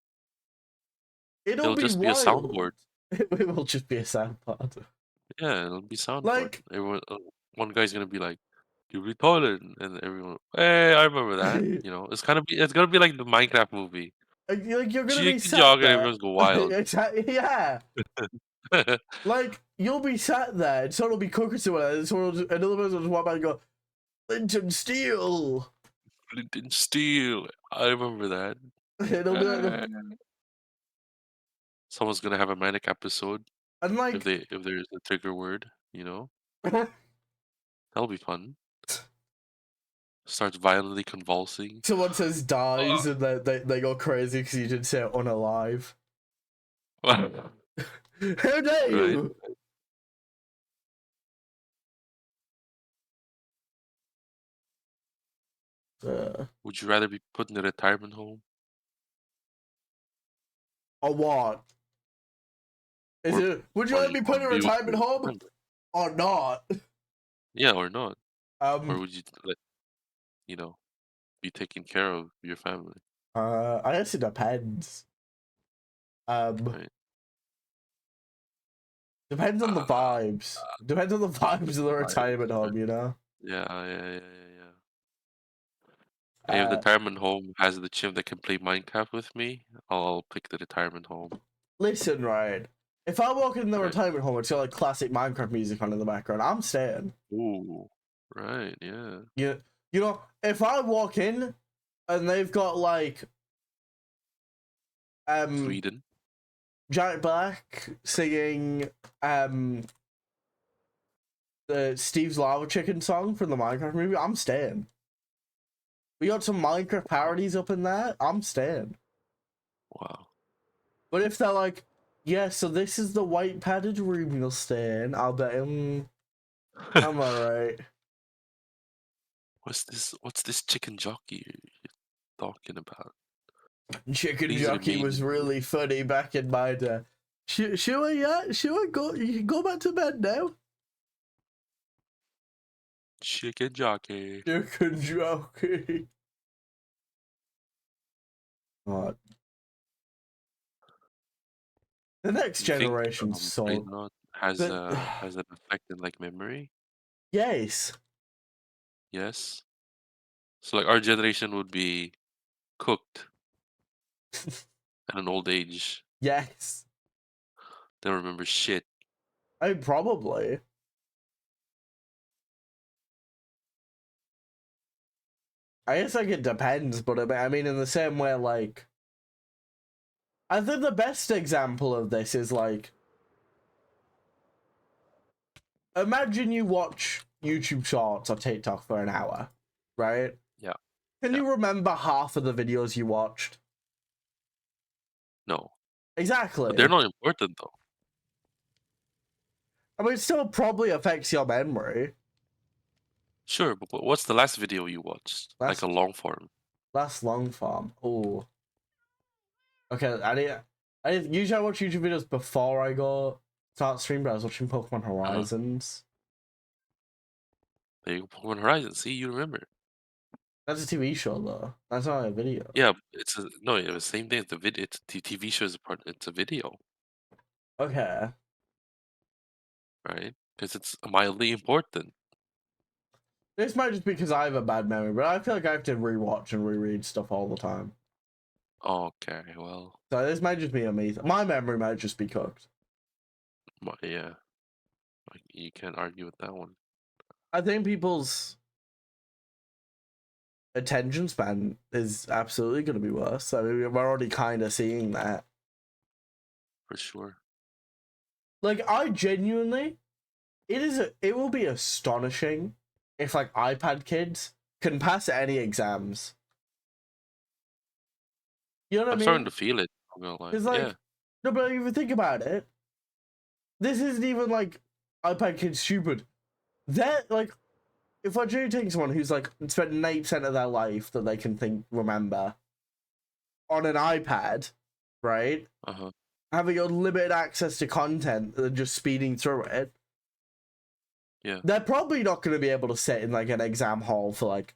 It'll It'll be just be a wild. soundboard. It will just be a soundboard. Yeah, it'll be soundboard. Like, Everyone, one guy's gonna be like, "You retarded," and everyone, "Hey, I remember that." You know, it's gonna be like the Minecraft movie. like you're gonna be Chicken sat jog and there. everyone's go wild. Exactly, yeah. Like you'll be sat there, and someone will be cooking somewhere, and another person will just walk by and go, "Flint and Steel." Flint and Steel. I remember that. It'll be like the Someone's gonna have a manic episode and like if there's a trigger word. You know, that'll be fun. Starts violently convulsing. someone says dies, and they go crazy because you didn't say unalive. How dare Right? you? Would you rather be put in a retirement home Or what? Is or it? Would you rather be put in a be with retirement your home family? or not? Yeah, or not? Or Um. would you let you know be taking care of your family? I guess it depends. Um. Right? Depends on the Ah, vibes. Depends on the vibes of the vibes, retirement right? home, you know? Yeah. And if the Uh, retirement home has the chimp that can play Minecraft with me, I'll pick the retirement home. listen, right. If I walk in the Right? retirement home, it's got like classic Minecraft music on in the background. I'm staying. Ooh, right, yeah. You know, if I walk in and they've got like um Sweden. Jack Black singing the Steve's Lava Chicken song from the Minecraft movie, I'm staying. We got some Minecraft parodies up in there, I'm staying. Wow. But if they're like, yeah, so this is the white padded room you'll stay in, I'll bet I'm alright. What's this chicken jockey you're talking about? Chicken Please Jockey remain was in the really funny back in my day. Sure, yeah, sure, go. You can go back to bed now. chicken jockey. Chicken Jockey. God. The next You think generation's brain so rot has But has an effect in like memory. yes, Yes. So like our generation would be cooked at an old age. yes, They don't remember shit. I mean, probably. I guess like it depends, but I mean, in the same way, like I think the best example of this is like imagine you watch YouTube Shorts or TikTok for an hour, right? Yeah. Can Yeah. you remember half of the videos you watched? No. But they're Exactly. not important though. I mean, it still probably affects your memory. Sure, but what's the last video you watched? Like a That's long form. that's long form. Oh, okay. I usually I watch YouTube videos before I go start stream, but I was watching Pokemon Uh-huh. Horizons. There you go, Pokemon Horizon. See, you remember. That's a TV show though. That's not a video. Yeah, it's a no, it was the same thing. It's the video. It's the TV show is a part. It's a video, Okay. right? Because it's mildly important. This might just be because I have a bad memory, but I feel like I have to rewatch and reread stuff all the time. Okay, well, So this might just be a me. My memory might just be cooked. yeah, like, you can't argue with that one I think people's attention span is absolutely going to be worse. I mean, we're already kind of seeing that. for sure. Like, I genuinely, it will be astonishing if like iPad kids can pass any exams. You know what I I'm starting mean? to feel it. I'm gonna lie. Because Yeah. like, no, but if you think about it, this isn't even like iPad kids stupid. They're like, if we're really taking someone who's like spent 90% of their life that they can remember on an iPad, right? Uh huh. Having unlimited access to content and just speeding through it, Yeah. they're probably not going to be able to sit in like an exam hall for like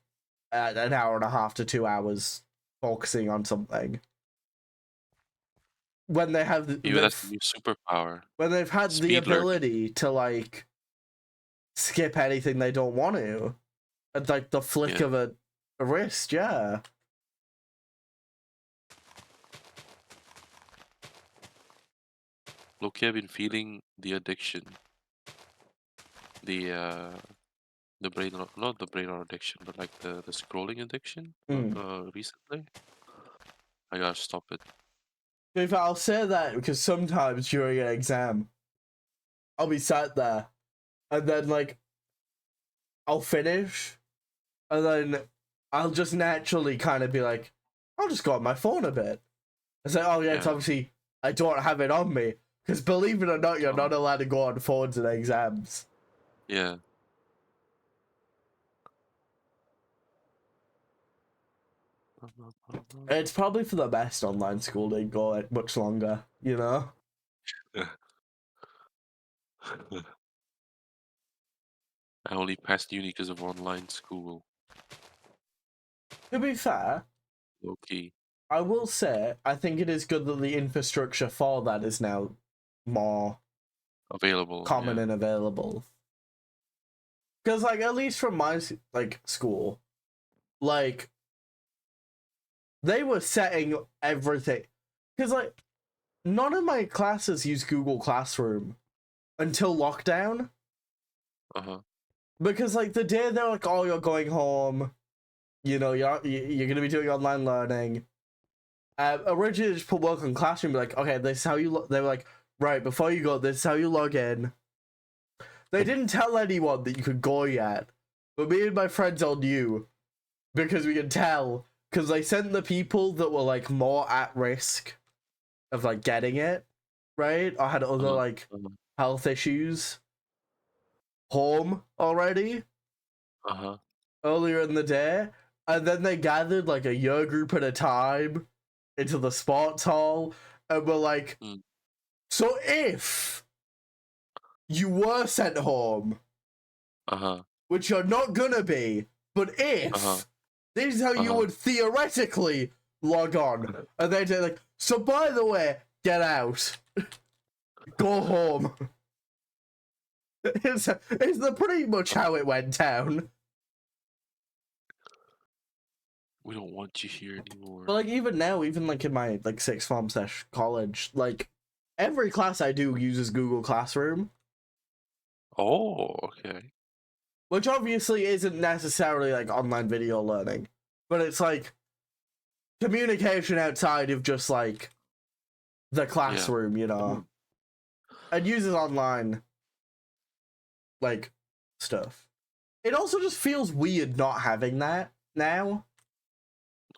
an hour and a half to 2 hours focusing on something. When they have Maybe that's the new superpower. when they've had the Speed learning. ability to like skip anything they don't want to at like the flick Yeah. of a wrist, yeah. Loki, I've been feeling the addiction. The brain rot, not the brain rot addiction, but like the scrolling addiction. Recently, I gotta stop it. If I'll say that because sometimes during an exam, I'll be sat there and then like I'll finish and then I'll just naturally kind of be like, I'll just go on my phone a bit. I say, oh yeah, it's Yeah. obviously I don't have it on me because believe it or not, you're Oh. not allowed to go on phones in exams. Yeah. It's probably for the best online school to go like, much longer, you know? I only passed uni because of online school. To be fair, Low key. I will say I think it is good that the infrastructure for that is now more Available. common Yeah. and available. Because like at least from my like school, like they were setting everything. Because like none of my classes use Google Classroom until lockdown. Uh huh. Because like the day they're like, oh, you're going home, you know, you're gonna be doing online learning. Originally, they just put work on Classroom. Be like, okay, this is how you. They were like, right before you go, this is how you log in. They didn't tell anyone that you could go yet, but me and my friends all knew because we could tell because they sent the people that were like more at risk of like getting it, right, or had other like health issues home already earlier in the day, and then they gathered like a year group at a time into the sports hall and were like, so if you were sent home, which you're not gonna be, but if this is how you would theoretically log on, and they'd say like, so by the way, get out, go home. It's pretty much how it went down. We don't want you here But anymore. like even now, even like in my like sixth form / college, like every class I do uses Google Classroom, Oh, okay. which obviously isn't necessarily like online video learning, but it's like communication outside of just like the Yeah. classroom, you know. And uses online like stuff. It also just feels weird not having that now.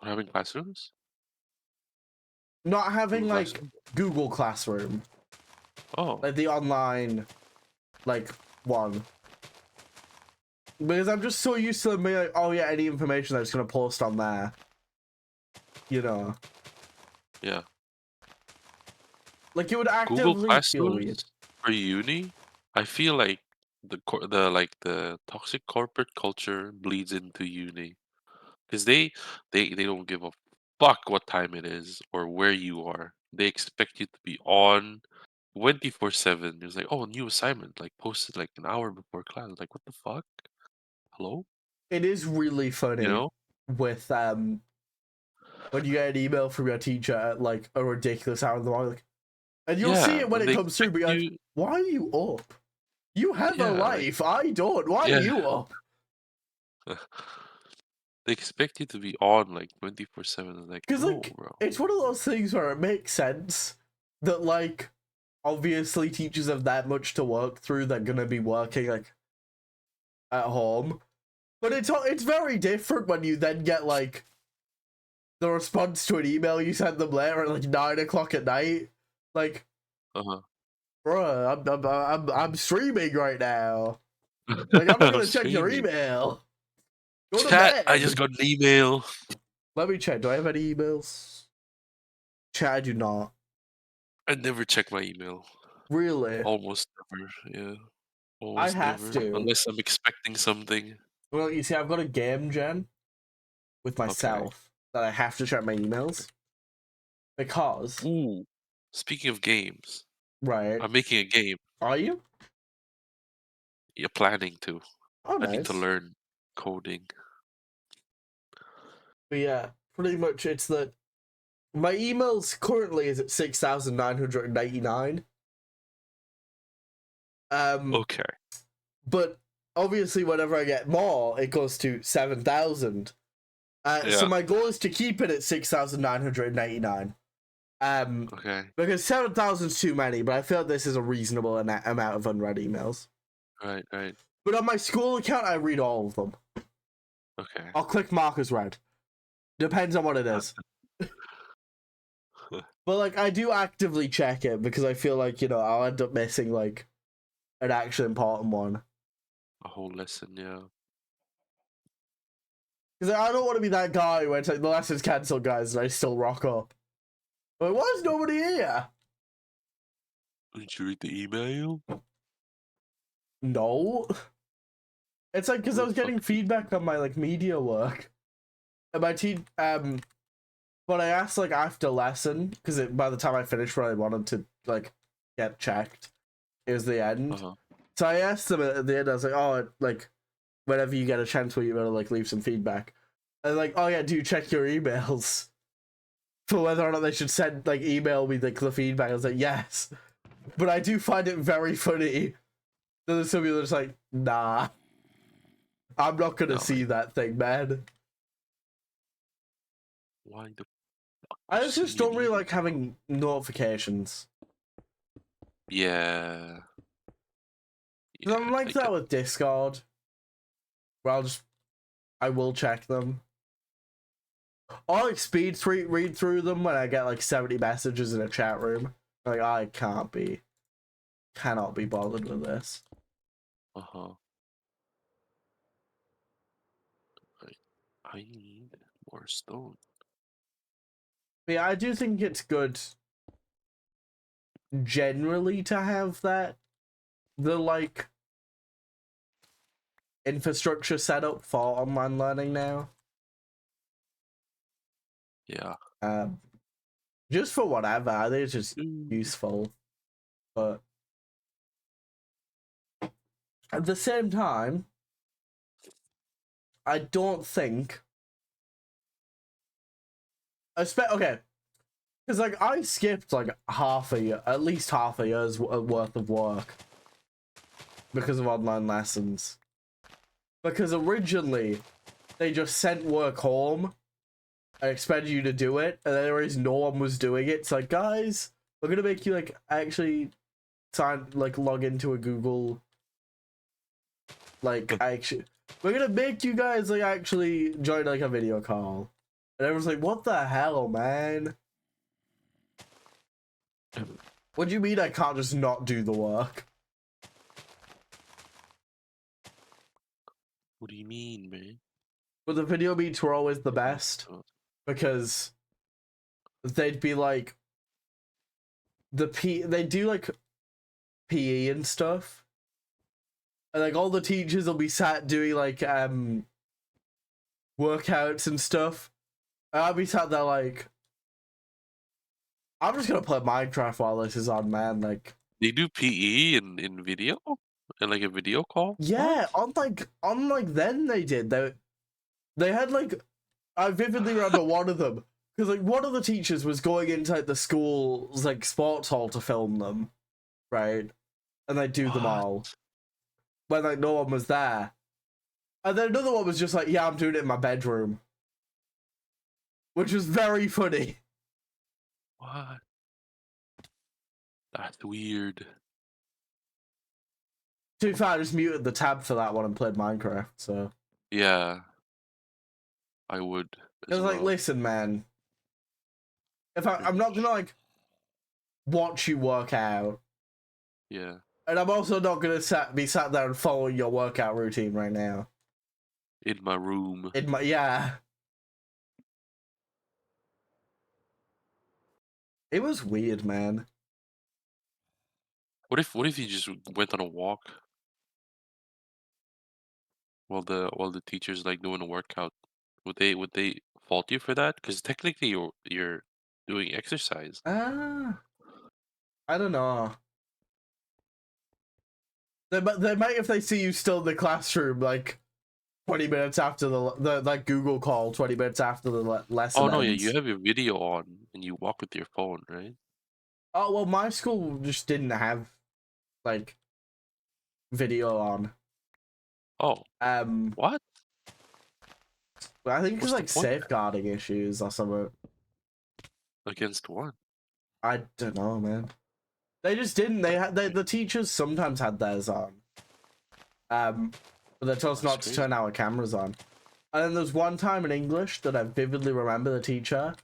Not having classrooms? Not having Google like Classroom? Google Classroom, Oh, like the online like one. Because I'm just so used to them being like, oh yeah, any information that's gonna post on there. You know. yeah. Like it would Google actively feel weird. Classrooms for uni, I feel like the toxic corporate culture bleeds into uni because they don't give a fuck what time it is or where you are. They expect you to be on 24/7. It's like, oh, new assignment, like posted like an hour before class. Like, what the fuck? Hello? It is really You funny know? with when you get an email from your teacher at like a ridiculous hour in the morning, like, and you'll see Yeah, it when and it they comes through, expect but you're like, you. why are you up? You have a Yeah, like life. I don't. Why are yeah. you up? They expect you to be on like 24/7. Like, Because no, like bro. it's one of those things where it makes sense that like obviously teachers have that much to work through. They're gonna be working like at home, but it's very different when you then get like the response to an email you sent them later at like 9 o'clock at night. Like, Uh-huh. bruh, I'm streaming right now. Like, I'm not gonna check your Streaming. email. Go to Chat, I just bed. got an email. Let me check. Do I have any emails? Chat, I do not. I never check my email. Really? Almost never. Yeah. I Almost have never. to. Unless I'm expecting something. Well, you see, I've got a game gen with Okay. myself that I have to check my emails because, Ooh. Speaking of games, right? I'm making a game. Are you? You're planning to. Oh, I need to nice. learn coding. But yeah, pretty much it's that my emails currently is at 6,999. Okay. But obviously, whenever I get more, it goes to 7,000. So Yeah. my goal is to keep it at 6,999. Okay. Because 7,000 is too many, but I feel like this is a reasonable amount of unread emails. Right, right. But on my school account, I read all of them. Okay. I'll click mark as read. Depends on what it is. But like, I do actively check it because I feel like, you know, I'll end up missing like an actually important one. A whole lesson, yeah. Because I don't want to be that guy where it's like the lesson's cancelled, guys, and I still rock up. Like, why is nobody here? Did you read the email? No. It's like because Who I the was fuck getting did feedback on my like media work, and my but I asked like after lesson because by the time I finished what I wanted to like get checked, it was the end. Uh-huh. So I asked them at the end. I was like, oh, like whenever you get a chance, will you better like leave some feedback? And like, oh yeah, do you check your emails for whether or not they should send like email me like the feedback? I was like, yes, but I do find it very funny that there's some people that's like, nah, I'm not gonna No, see like, that thing, man. why the fuck you I send just me an don't really email? like having notifications. Yeah. 'Cause Yeah, I'm like I that get with Discord, where I will check them. I'll like read through them when I get like 70 messages in a chat room. Like I cannot be bothered with this. uh-huh. I need more stone. But yeah, I do think it's good generally to have the like infrastructure set up for online learning now. Yeah. Um, just for whatever, I think it's just Mm. useful. But At the same time, I don't think. Okay, because like I skipped like half a year, at least half a year's worth of work because of online lessons. Because originally they just sent work home and expected you to do it, and then there is no one was doing it. It's like, guys, we're gonna make you like actually log into a Google, like actually, we're gonna make you guys like actually join like a video call. And everyone's like, what the hell, man? What do you mean I can't just not do the work? What do you mean, man? But the video meets were always the best because they'd be like they do like PE and stuff, and like all the teachers will be sat doing like workouts and stuff, and I'll be sat there like, I'm just gonna play Minecraft while this is on, man. Like, They do PE in video? In like a video call? yeah, What? on like then they did. They had like, I vividly remember one of them because like one of the teachers was going into like the school's like sports hall to film them, right? And they do them What? all when like no one was there. And then another one was just like, yeah, I'm doing it in my bedroom, which was very funny. What? That's weird. To be fair, I just muted the tab for that one and played Minecraft. So Yeah, I would it as was like, well. listen, man, if I'm not gonna like watch you work out, Yeah. and I'm also not gonna be sat there and following your workout routine right now. In my room. In my yeah, it was weird, man. What if you just went on a walk while the teacher's like doing a workout? Would they fault you for that? Because technically you're doing exercise. I don't know. They might if they see you still in the classroom, like 20 minutes after the like Google call, 20 minutes after the Oh lesson no, yeah, you ends. have your video on and you walk with your phone, right? Oh well, my school just didn't have like video on. Oh, Um, what? I think it's What's the like point then? safeguarding issues or something. Against what? I don't know, man. They just didn't. The teachers sometimes had theirs on. But they told us That's not to crazy. turn our cameras on. And then there's one time in English that I vividly remember the teacher,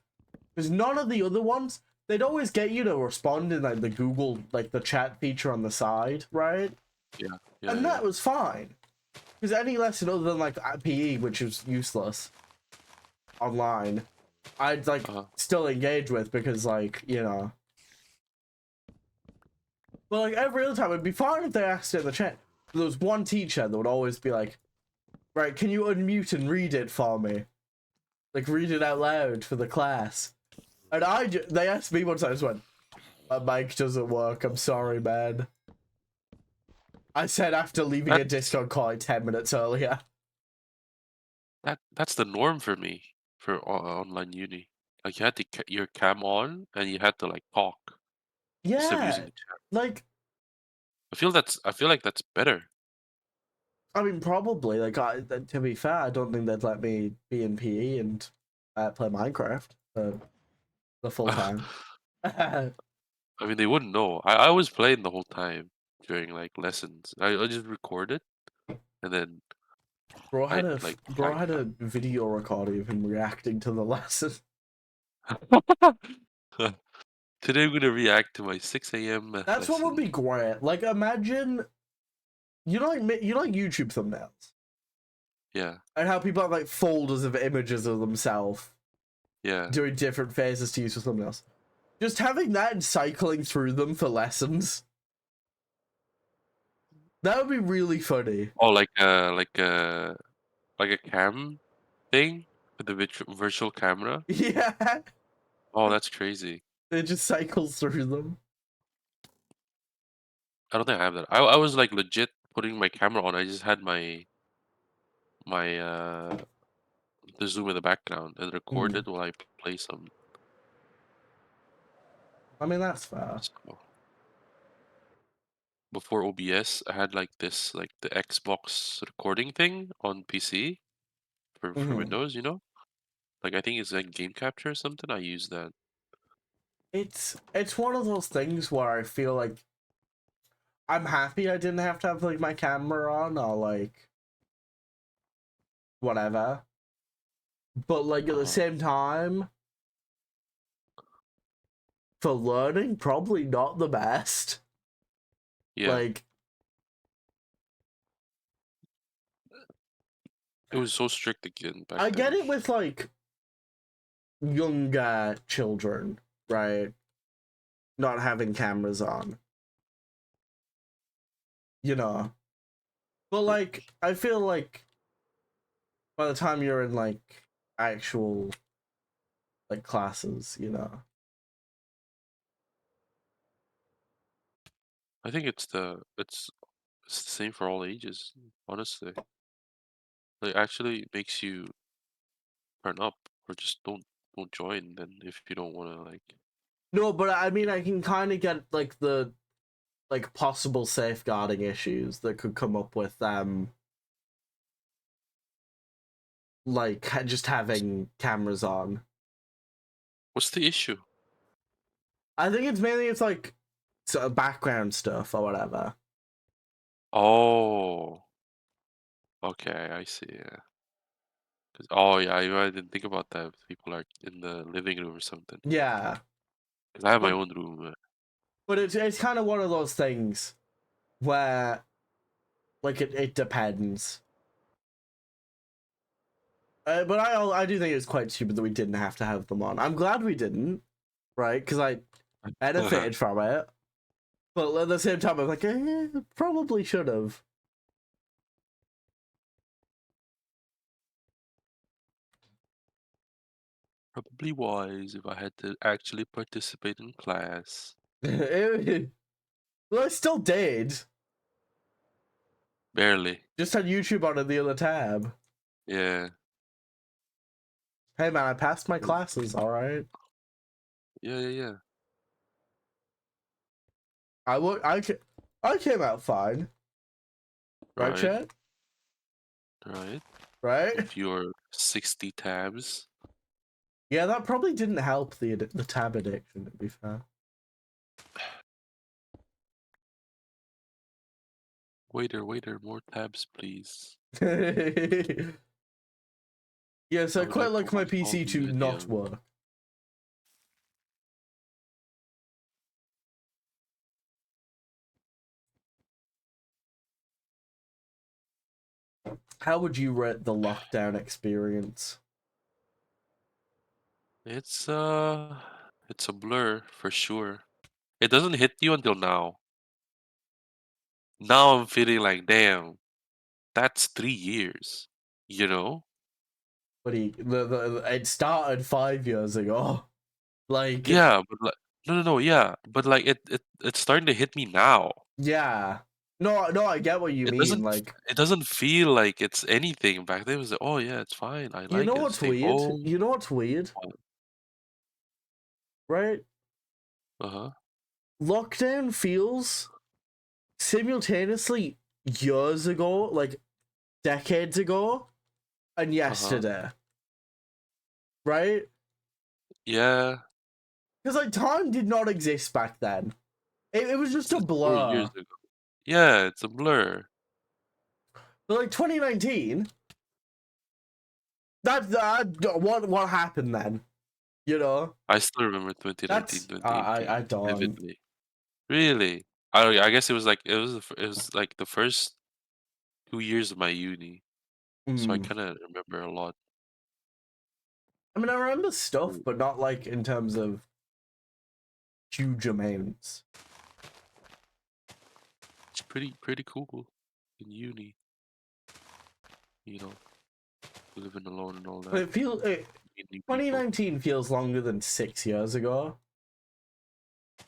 because none of the other ones, they'd always get you to respond in like the Google, like the chat feature on the side, right? Yeah, yeah, And yeah. that was fine. Because any lesson other than like PE, which is useless online, I'd like Uh-huh. still engage with because like, you know. But like every other time it'd be fine if they asked it in the chat. There was one teacher that would always be like, right, can you unmute and read it for me? Like read it out loud for the class. And they asked me once, I just went, my mic doesn't work, I'm sorry, man. I said after leaving a That's Discord call like 10 minutes earlier. that's the norm for me for online uni. Like you had to your cam on and you had to like talk instead of using Yeah, the chat. like, I feel like that's better. I mean, probably. Like, to be fair, I don't think they'd let me be in PE and play Minecraft for the full time. I mean, they wouldn't know. I was playing the whole time during like lessons. I just record it and then I like Bro tag had a video recording of him reacting to the lesson. Today I'm gonna react to my 6 a.m. math That's what would lesson. be great. Like, imagine you know like YouTube thumbnails Yeah, and how people have like folders of images of themselves yeah. doing different phases to use for thumbnails. Just having that and cycling through them for lessons. That would be really funny. Oh, like a cam thing with the virtual camera. Yeah, Oh, that's crazy. it just cycles through them. I don't think I have that. I was like legit putting my camera on, I just had my the Zoom in the background and Mm. recorded while I play some. I mean, that's fair. So before OBS, I had like this like the Xbox recording thing on PC for Hmm. Windows, you know? Like I think it's like game capture or something. I use that. It's one of those things where I feel like I'm happy I didn't have to have like my camera on or like whatever. But like at the Uh-huh. same time, for learning, probably not the best. Yeah. Like It was so strict again back I get then. it with like younger children, right? Not having cameras on, you know. But like I feel like by the time you're in like actual like classes, you know. I think it's the same for all ages, honestly. Like actually makes you turn up or just don't join then if you don't want to like. No, but I mean I can kind of get like the like possible safeguarding issues that could come up with like just having cameras on. What's the issue? I think it's mainly it's like sort of background stuff or whatever. Oh, okay, I see. Yeah. 'Cause yeah, I didn't think about that. If people are in the living room or something. Yeah, 'Cause I have my but own room. it's kind of one of those things where like it depends. But I do think it's quite stupid that we didn't have to have them on. I'm glad we didn't, right? Because I benefited from it. But at the same time, I'm like, probably should have. Probably wise if I had to actually participate in class. Well, I still did. Barely. Just had YouTube on in the other tab. Yeah. Hey man, I passed my Mm. classes, alright? Yeah, yeah, yeah. I look I came out fine. Right, Right, Chad? right. Right? With your 60 tabs. Yeah, that probably didn't help the tab addiction, to be fair. Waiter, more tabs, please. Yes, I I would quite like to like my watch all PC the to not videos. work. How would you rate the lockdown experience? It's it's a blur for sure. It doesn't hit you until now. Now I'm feeling like, damn, that's 3 years. You know? But it started 5 years ago. Like, Yeah, but like, no, yeah, but like it's starting to hit me now. yeah. No, I get what you It mean. doesn't Like, it doesn't feel like it's anything. Back then it was like, oh yeah, it's fine. I you know like it. what's Stay weird? home. You know what's weird, right? Uh-huh. Lockdown feels simultaneously years ago, like decades ago, and Uh-huh. yesterday, right? Yeah, Because like time did not exist back then. It was just a it's 4 years blur. ago. Yeah, it's a blur. But like 2019, that what happened then? You know, I still remember 2019, that's I 2018 don't. vividly. Really? I guess it was like the first 2 years of my uni, so I Mm. kind of remember a lot. I mean, I remember stuff, Mm. but not like in terms of huge amounts. It's pretty cool in uni, you know, living alone and all But that, it feels meeting new people. 2019 feels longer than 6 years ago.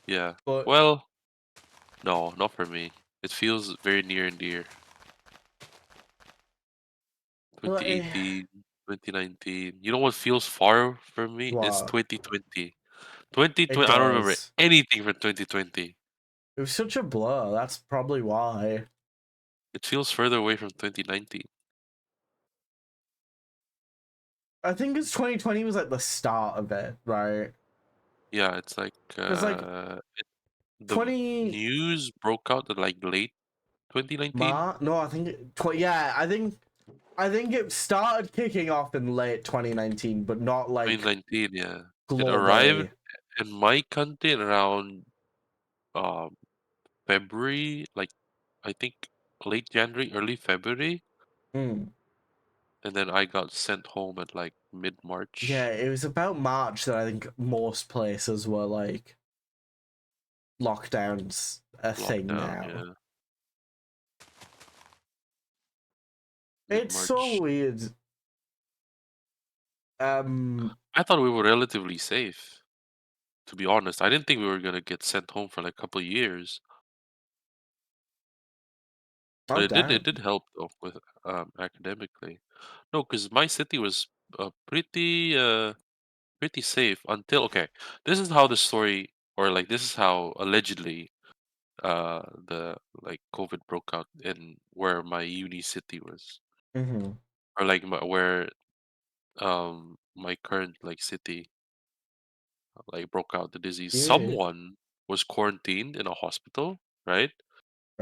Yeah. But Well, no, not for me. It feels very near and dear. Like, 2018, 2019. You know what feels far from me? It's what? 2020. It 2020, I don't remember does. anything from 2020. It was such a blur. That's probably why. It feels further away from 2019. I think it's 2020 was like the start of it, right? Yeah, it's like Because like the 20 news broke out at like late 2019, March. No, I think yeah. I think it started kicking off in late 2019, but not like 2019. Yeah, it arrived globally. in my country around um February, like I think late January, early February, Mm. and then I got sent home at like Yeah, mid-March. it was about March that I think most places were like lockdowns a thing Lockdown. now. Yeah, It's so mid-March. weird. Um, I thought we were relatively safe. To be honest, I didn't think we were gonna get sent home for like a couple of years. oh But it did damn. help though with academically. No, because my city was pretty safe until okay. This is how the story, or like this is how allegedly the like COVID broke out in where my uni city was, Mm-hmm. or like where my current like city like broke out the disease. Yeah. Someone was quarantined in a hospital, right?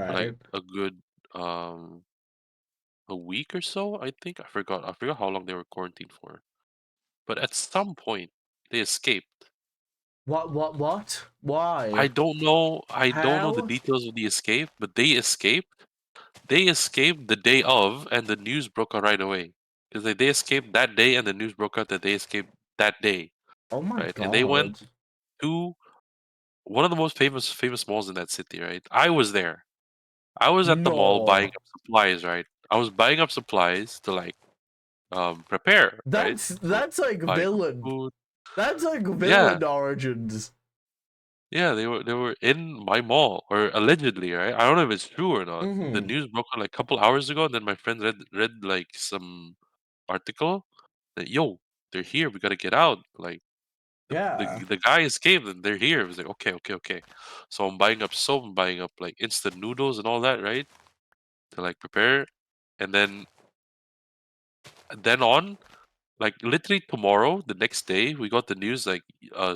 For like Right. a good um a week or so, I think. I forgot how long they were quarantined for. But at some point they escaped. What? What? What? Why? I don't know the How? details of the escape, but they escaped. They escaped the day of, and the news broke out right away. Because they escaped that day, and the news broke out that they escaped that day, Oh my right? And they went god. to one of the most famous malls in that city, right? I was there. I was at the mall buying No. up supplies, right? I was buying up supplies to like prepare, right? So That's like buying up villain. food. That's like Yeah, villain origins. yeah, they were in my mall, or allegedly, right? I don't know if it's true or not. The Mm-hmm. news broke out like a couple hours ago, and then my friend read like some article that yo, they're here. We gotta get out. Like Yeah. the guy escaped, and they're here. It was like okay, okay, okay. So I'm buying up soap, I'm buying up like instant noodles and all that, right? To like prepare, and then on like literally tomorrow, the next day, we got the news like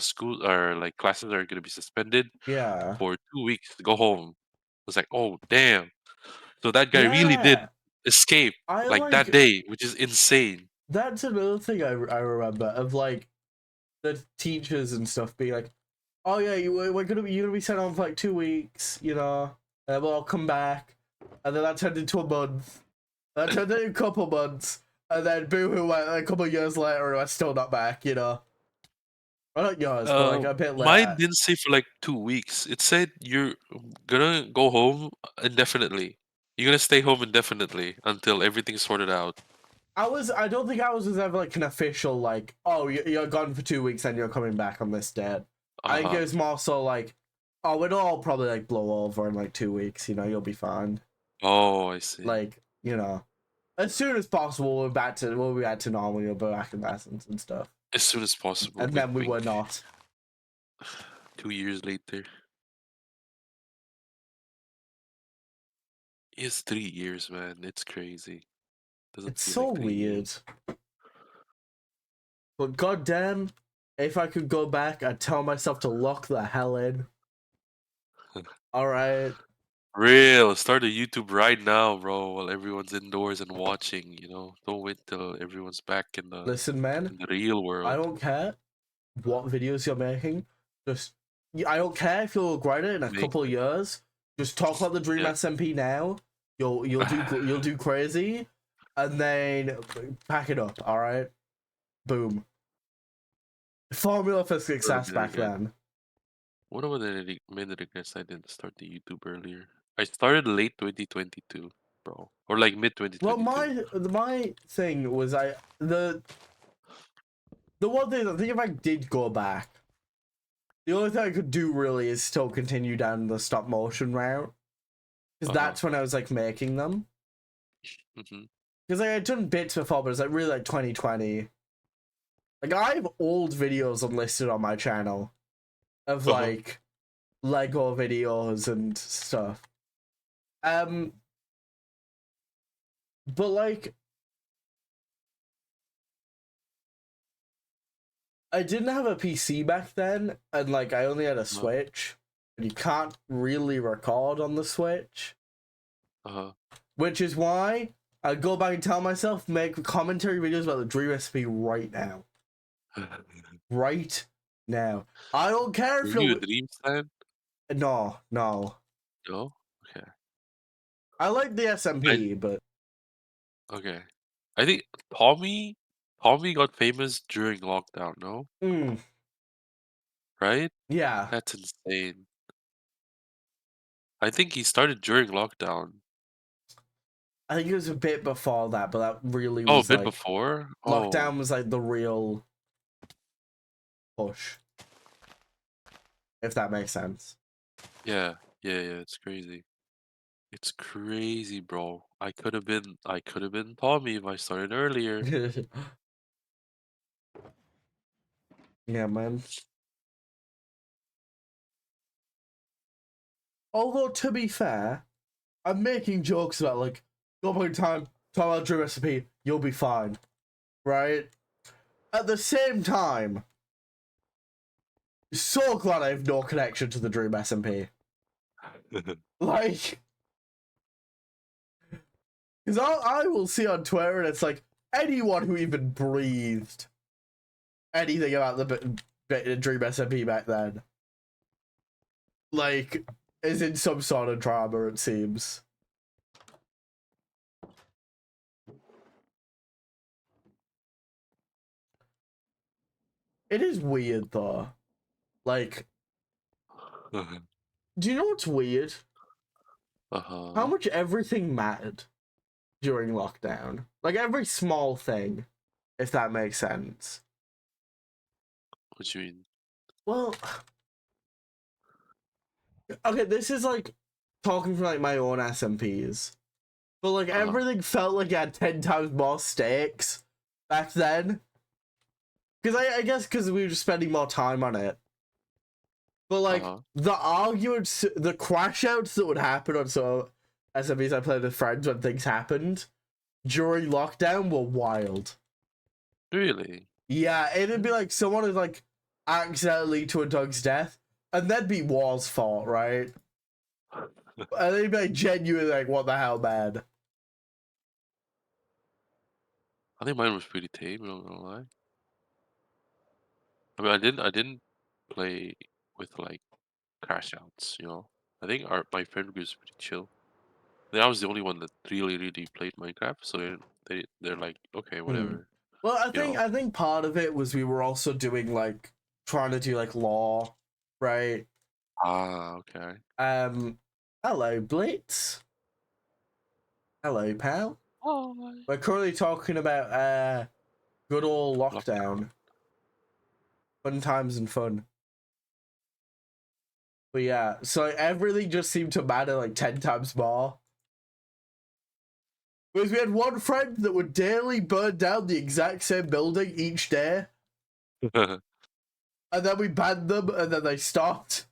school or like classes are gonna be suspended Yeah. for 2 weeks to go home. It's like, oh damn. So that guy really did Yeah. escape I like that like day, which is insane. that's another thing I remember of like the teachers and stuff being like, oh yeah, you're gonna be sent on for like 2 weeks, and we'll all come back, and then that turned into a month, that turned into a couple months, and then boohoo, like a couple of years later, we're still not back, Or not yours, but like a bit Mine later. didn't say for like 2 weeks. It said you're gonna go home indefinitely. You're gonna stay home indefinitely until everything's sorted out. I don't think ours was ever like an official like, oh, you're gone for 2 weeks and you're coming back on this date. I think it Uh-huh. was more so like, oh, it'll all probably like blow over in like 2 weeks. You'll be fine. Oh, I see. Like, as soon as possible, we'll be back to normal. You'll be back in lessons and stuff. As soon as possible, And wink then we were wink. not. 2 years later. It's 3 years, man. It's crazy. Doesn't It's feel so like 3 years. weird. But goddamn, if I could go back, I'd tell myself to lock the hell in. All right, Real. Start a YouTube right now, bro, while everyone's indoors and watching, you know. Don't wait till everyone's back listen, man. in the real I world. don't care what videos you're making. Just I don't care if you'll regret it in a Make couple of years. Just talk about the Dream yeah. SMP now. You'll do crazy, and then pack it up. All right, boom. Formula for What success about it back again? then. What about the many regrets I didn't start the YouTube earlier? I started late 2022, bro. Or like mid Well, 2022. my thing was the one thing I think if I did go back, the only thing I could do really is still continue down the stop motion route because Uh-huh. that's when I was like making them. Mm-hmm. because like, I'd done bits before, but it's like really like 2020. Like I have old videos unlisted on my channel of Uh-huh. like Lego videos and stuff. But like I didn't have a PC back then, and like I only had a Uh-huh. Switch, and you can't really record on the Switch, Uh-huh. which is why I go back and tell myself make commentary videos about the Dream Recipe right now, right now. I don't care Were if you a you're Dreams fan? no. No? Okay. I like the I SMP, but okay. I think Tommy got famous during lockdown, no? mm, Right? yeah, That's insane. I think he started during lockdown. I think it was a bit before that, but that really Oh, a was bit like before? Oh, lockdown was like the real push, if that makes sense. yeah. Yeah, yeah, it's crazy. It's crazy, bro. I could have been Tommy if I started earlier. Yeah, man. Although to be fair, I'm making jokes about like go back in time, talk about Dream Recipe, you'll be fine, right? At the same time, so glad I have no connection to the Dream SMP. Like, because I will see on Twitter and it's like anyone who even breathed anything about the Dream SMP back then, like, is in some sort of drama. It seems. It is weird though. Like, do you know what's weird? How Uh-huh. much everything mattered during lockdown. Like every small thing, if that makes sense. What you mean? Well, okay, this is like talking from like my own SMPs. But like Uh-huh. everything felt like it had 10 times more stakes back then. Because I guess because we were just spending more time on it. But like Uh-huh. the arguments, the crash outs that would happen on some SMPs I played with friends when things happened during lockdown were wild. Really? Yeah, it'd be like someone would like accidentally to a dog's death, and there'd be wars fought, right? And they'd be like genuinely like, what the hell, man? I think mine was pretty tame, not gonna lie. I mean, I didn't play with like crash outs, you know. I think my friend group was pretty chill. I think I was the only one that really played Minecraft, so they're like, okay, Hmm. whatever, Well, you know. I think part of it was we were also doing like trying to do like law, right? Ah, okay. Um, hello Blitz, hello pal. Oh, We're currently talking about good old lockdown. lockdown, fun times and fun. But yeah, so like, everything just seemed to matter like 10 times more. Because we had one friend that would daily burn down the exact same building each day, and then we banned them, and then they stopped.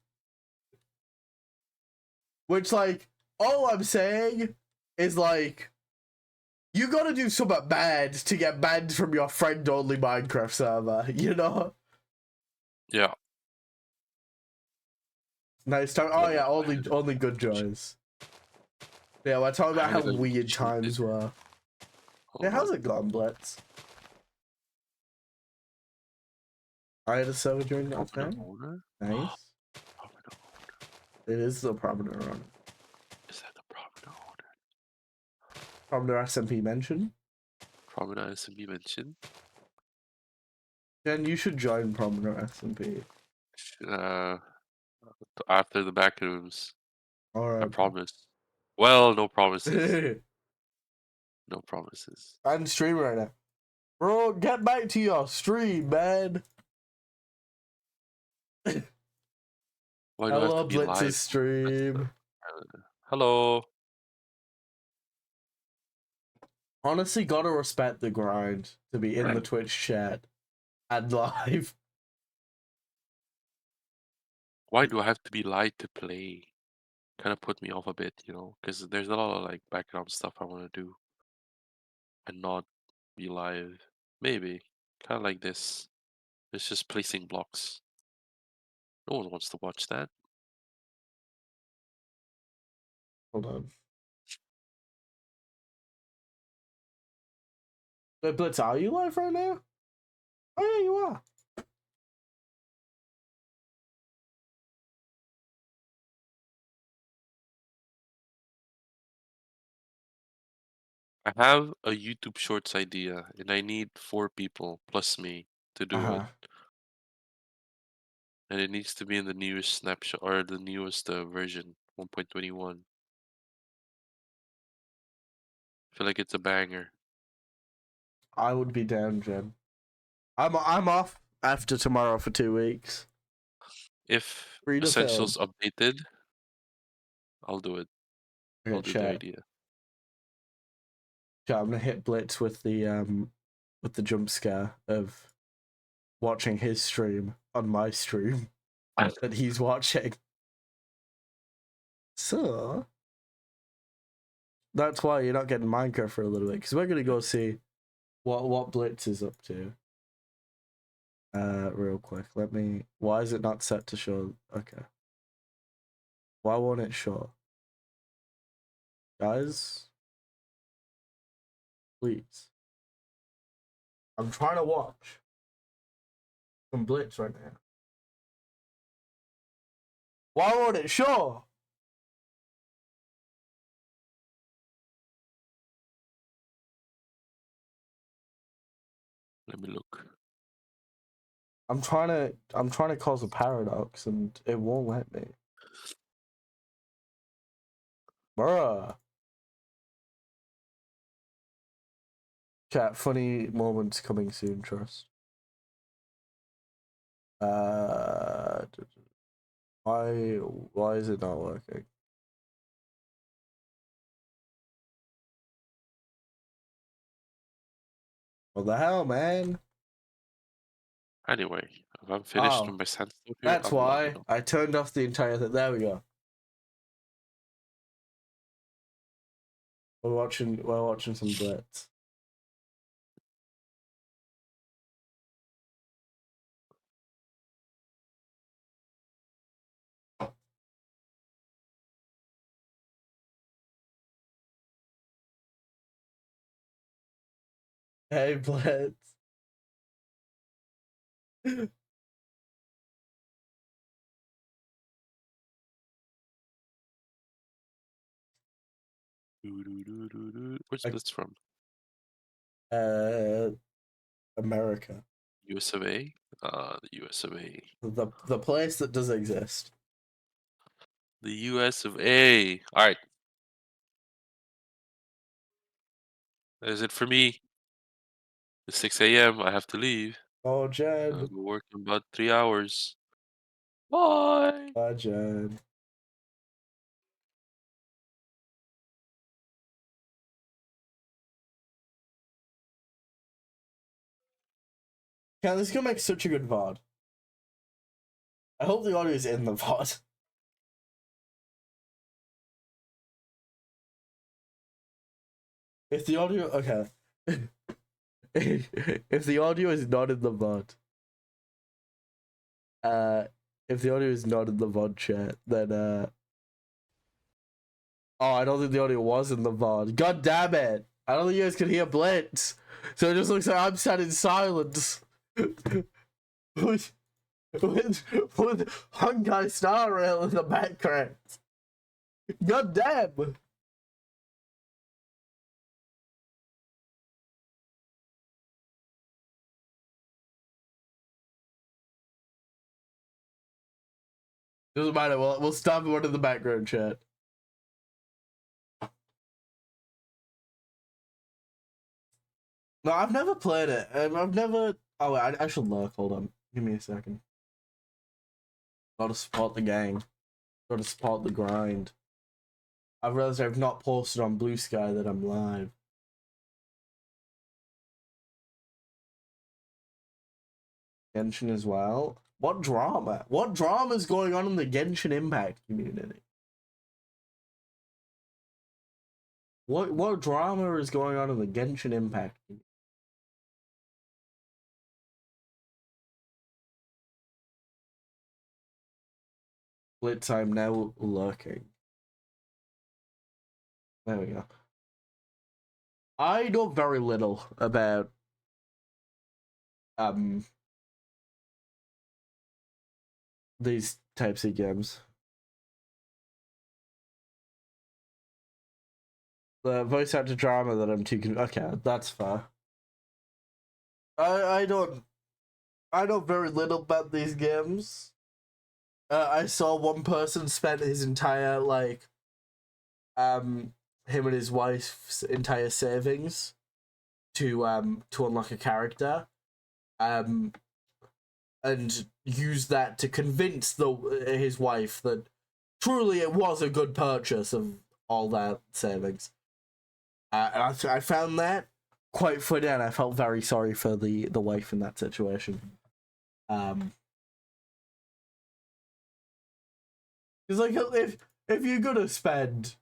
Which, like, all I'm saying is, like, you gotta do something bad to get banned from your friend only Minecraft server, you know? Yeah. Nice time. Oh, Oh, yeah, only good joys. Yeah, we're talking I about had how it weird unmuted. times were. Yeah, Hold how's on. it going, Blitz? I had a server during that Prominent time. owner? Nice. Prominent owner. It is the prominent run. Is that the prominent owner? Prominent SMP mention. Prominent SMP mentioned? Jen, you should join prominent SMP. Uh, after the back rooms. I Alright. promise. Well, no promises. No promises. I'm streaming right now. Bro, get back to your stream, man. Why do I have to Hello, be live? Blitz's That's stream. hello. Honestly, gotta respect the grind to be in the Twitch chat and live. Why do I have to be live to play? Kind of put me off a bit, you know, because there's a lot of like background stuff I want to do and not be live. Maybe kind of like this. It's just placing blocks. No one wants to watch that. Hold on. Wait, Blitz, are you live right now? Oh yeah, you are. I have a YouTube Shorts idea, and I need 4 people plus me to do it. Uh-huh. And it needs to be in the newest snapshot or the newest version, 1.21. I feel like it's a banger. I would be down, Jen. I'm off after tomorrow for 2 weeks. If Free to film. Essentials updated, I'll do it. I'll Okay, do the chat. idea. Chat, I'm gonna hit Blitz with the jump scare of watching his stream on my stream that he's watching. So that's why you're not getting Minecraft for a little bit, because we're gonna go see what Blitz is up to. Real quick, let me. Why is it not set to show? Okay. Why won't it show? Guys, please. I'm trying to watch some Blitz right now. Why won't it show? Let me look. I'm trying to cause a paradox and it won't let me. Bruh. Chat, funny moments coming soon, trust. Uh, why is it not working? What the hell, man? Anyway, if I'm finished Oh, with my sand stuff here, that's I'm logging why off. I turned off the entire thing. There we go. We're watching some Blitz. Hey, Blitz. Where's Blitz from? uh, America, US of A? The US of A. the place that does exist. The US of A. Alright. That is it for me. It's 6 a.m. I have to leave. Oh, I'll Jen. go work in about 3 hours. Bye! Bye, Jen. Yeah, this is gonna make such a good VOD. I hope the audio is in the VOD. If the audio, okay. If the audio is not in the VOD, if the audio is not in the VOD chat, then oh, I don't think the audio was in the VOD. God damn it! I don't think you guys could hear Blitz, so it just looks like I'm sat in silence. with, with Honkai Star Rail in the background. God damn! Doesn't matter. We'll stop one in the background chat. No, I've never played it. I've never. Oh, wait, I should look. Hold on. Give me a second. Gotta support the gang. Gotta support the grind. I've realized I've not posted on Blue Sky that I'm live. Genshin as well. What drama? What drama is going on in the Genshin Impact community? What drama is going on in the Genshin Impact community? Blitz, I'm now lurking. There we go. I know very little about these types of games. The voice actor drama that I'm too okay, that's fair. I know very little about these games. I saw one person spent his entire him and his wife's entire savings to unlock a character, and use that to convince his wife that truly it was a good purchase of all that savings. And I found that quite funny, and I felt very sorry for the wife in that situation. Because like if you're gonna spend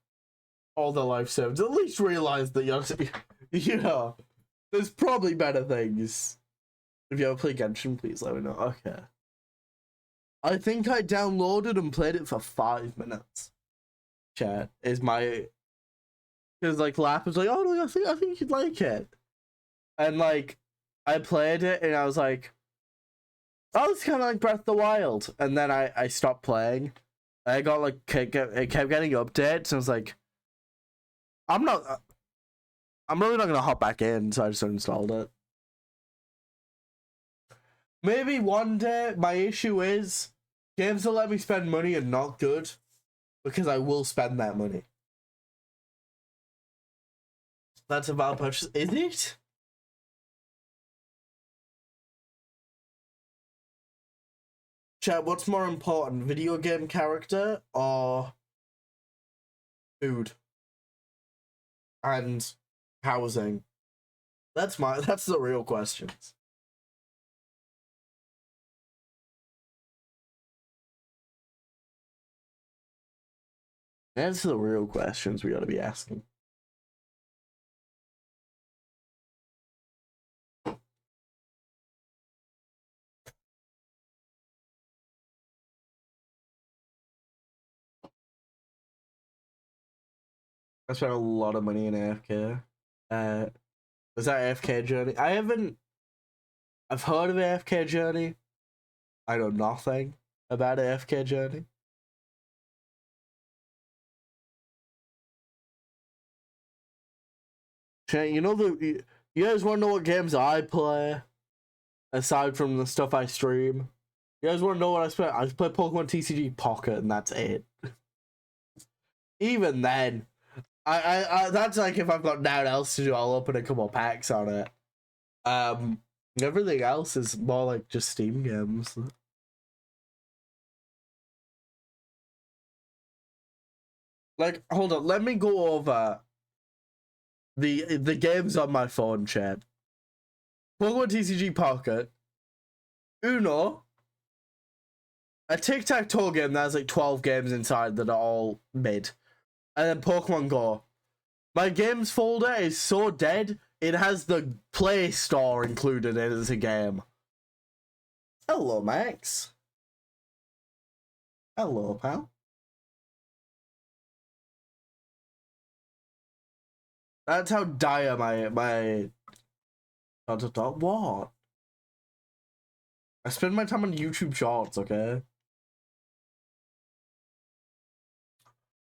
all the life savings, at least realize that you know there's probably better things. If you ever play Genshin, please let me know. Okay. I think I downloaded and played it for 5 minutes. Chat is my, because like Lap was like, oh no, I think you'd like it, and like I played it and I was like, oh, it's kind of like Breath of the Wild, and then I stopped playing. I got like it kept getting updates, and I was like, I'm really not gonna hop back in, so I just uninstalled it. Maybe one day. My issue is games that let me spend money are not good, because I will spend that money. That's a valid purchase, is it? Chat, what's more important, video game character or food and housing? That's the real questions. That's the real questions we ought to be asking. I spent a lot of money in AFK. Was that AFK Journey? I've heard of AFK Journey. I know nothing about AFK Journey. You know you guys want to know what games I play aside from the stuff I stream? You guys want to know what I spent? I play Pokemon TCG Pocket, and that's it. Even then, I that's like if I've got nothing else to do, I'll open a couple packs on it. Everything else is more like just Steam games. Like, hold on, let me go over the games on my phone, chat. Pokemon TCG Pocket, Uno, a tic-tac-toe game that has like 12 games inside that are all mid, and then Pokemon Go. My games folder is so dead, it has the Play Store included in it as a game. Hello, Max. Hello, pal. That's how dire my what? I spend my time on YouTube Shorts, okay?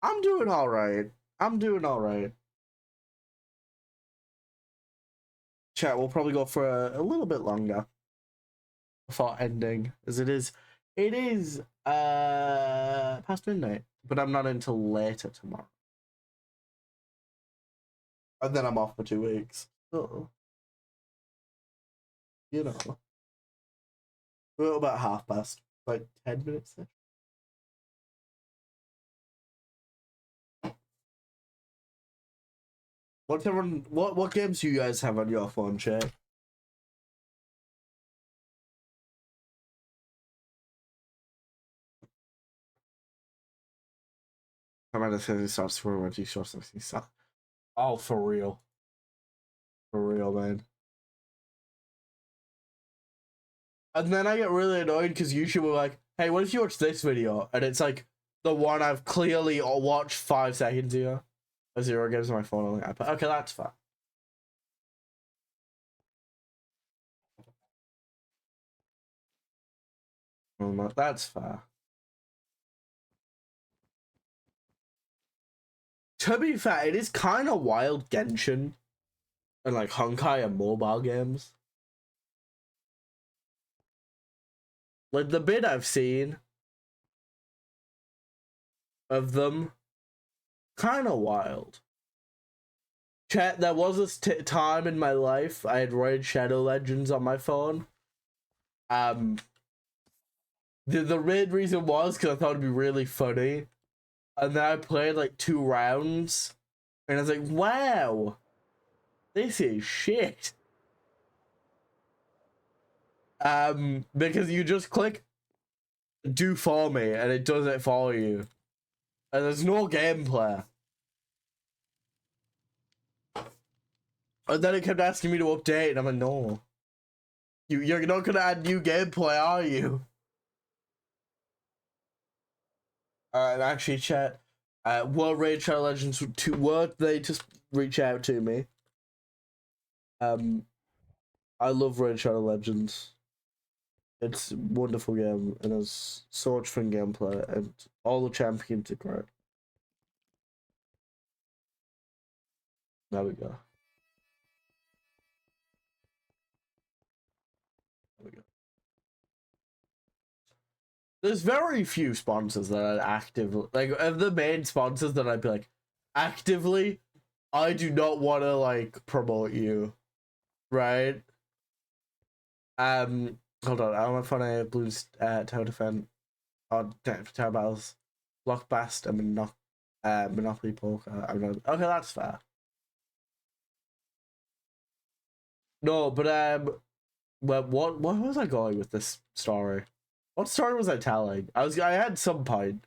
I'm doing alright. Chat, we'll probably go for a little bit longer before ending, as it is past midnight, but I'm not until later tomorrow. And then I'm off for 2 weeks. So, you know. We're about 1:30, like 10 minutes there. What games do you guys have on your phone, chat? I'm gonna say start swearing when you show something stuff. Oh, for real. For real, man. And then I get really annoyed because YouTube will like, hey, what if you watch this video? And it's like the one I've clearly watched 5 seconds ago. 0 games on my phone on the iPad. Okay, that's fine. That's fair. To be fair, it is kind of wild Genshin and like Honkai and mobile games. Like the bit I've seen of them, kind of wild. Chat, there was this time in my life I had Raid Shadow Legends on my phone. The main reason was because I thought it'd be really funny. And then I played like 2 rounds. And I was like, wow. This is shit. Because you just click do for me and it does it for you. And there's no gameplay. And then it kept asking me to update and I'm like, no. You're not gonna add new gameplay, are you? Actually, chat. World Raid Shadow Legends were they just reach out to me. I love Raid Shadow Legends. It's a wonderful game and has so much fun gameplay and all the champions are great. There we go. There we go. There's very few sponsors that I'd actively like of the main sponsors that I'd be like actively I do not want to like promote you, right? Hold on, I'm on my phone. I have Blues Tower Defense on Tower Battles, Blockbast and Monopoly Poker. Okay, that's fair. No, but well, what was I going with this story? What story was I telling? I had some point.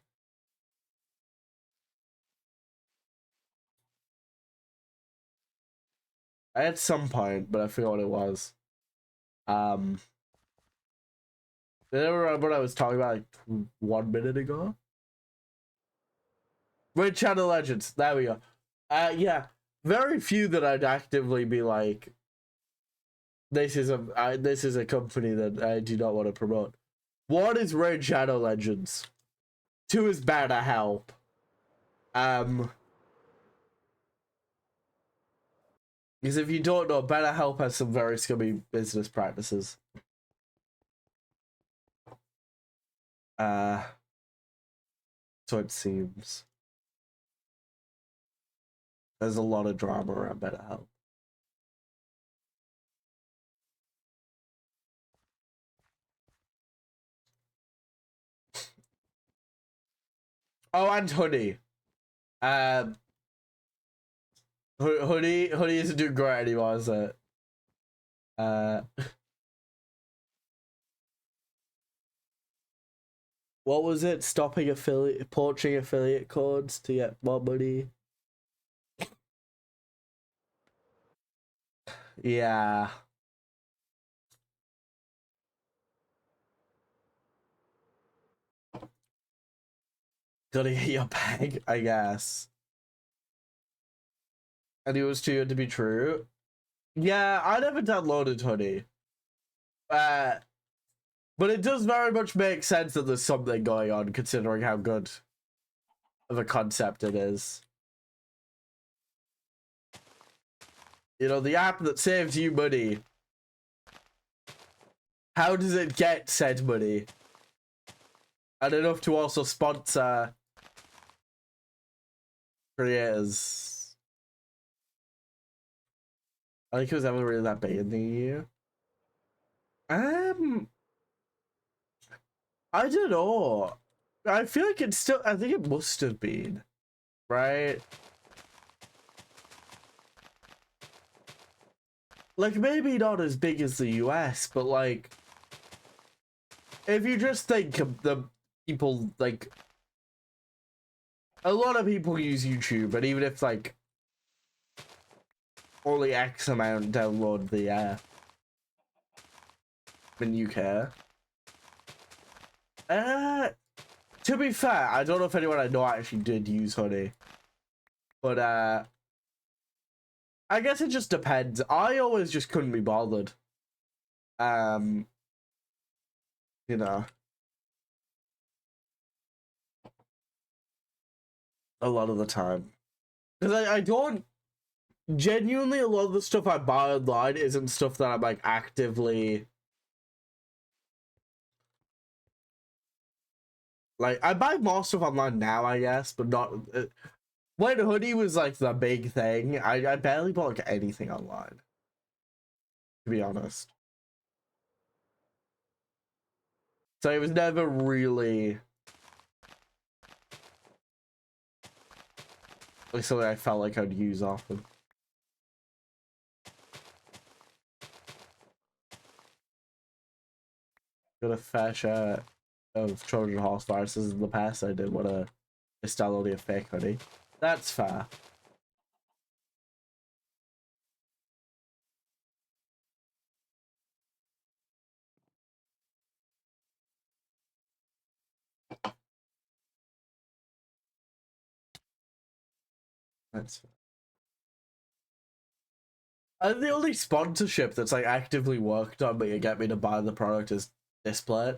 I had some point, but I forgot what it was. Did I remember what I was talking about like 1 minute ago? Raid Shadow Legends. There we go. Yeah, very few that I'd actively be like, this is a company that I do not want to promote. One is Raid Shadow Legends. 2 is BetterHelp. Because if you don't know, BetterHelp has some very scummy business practices. So it seems. There's a lot of drama around BetterHelp. Oh, and Hoodie. Hoodie isn't doing great anymore, is it? What was it? Poaching affiliate codes to get more money. Yeah. Gotta get your bag, I guess. And it was too good to be true. Yeah, I never downloaded Hoodie. But it does very much make sense that there's something going on, considering how good of a concept it is. You know, the app that saves you money. How does it get said money? And enough to also sponsor creators. I think it was ever really that big in the EU. I don't know. I feel like it's still. I think it must have been, right? Like maybe not as big as the US, but like, if you just think of the people like a lot of people use YouTube, and even if like only X amount download the app, then you care. To be fair, I don't know if anyone I know actually did use Honey, but I guess it just depends. I always just couldn't be bothered. You know, a lot of the time, because I don't genuinely, a lot of the stuff I buy online isn't stuff that I'm like actively like. I buy more stuff online now, I guess, but not. When Hoodie was like the big thing, I barely bought like anything online, to be honest. So it was never really like something I felt like I'd use often. Got a fair share of Trojan horse viruses in the past. I did want to just download a fake Hoodie. That's fair. That's fair. The only sponsorship that's like actively worked on me to get me to buy the product is Display.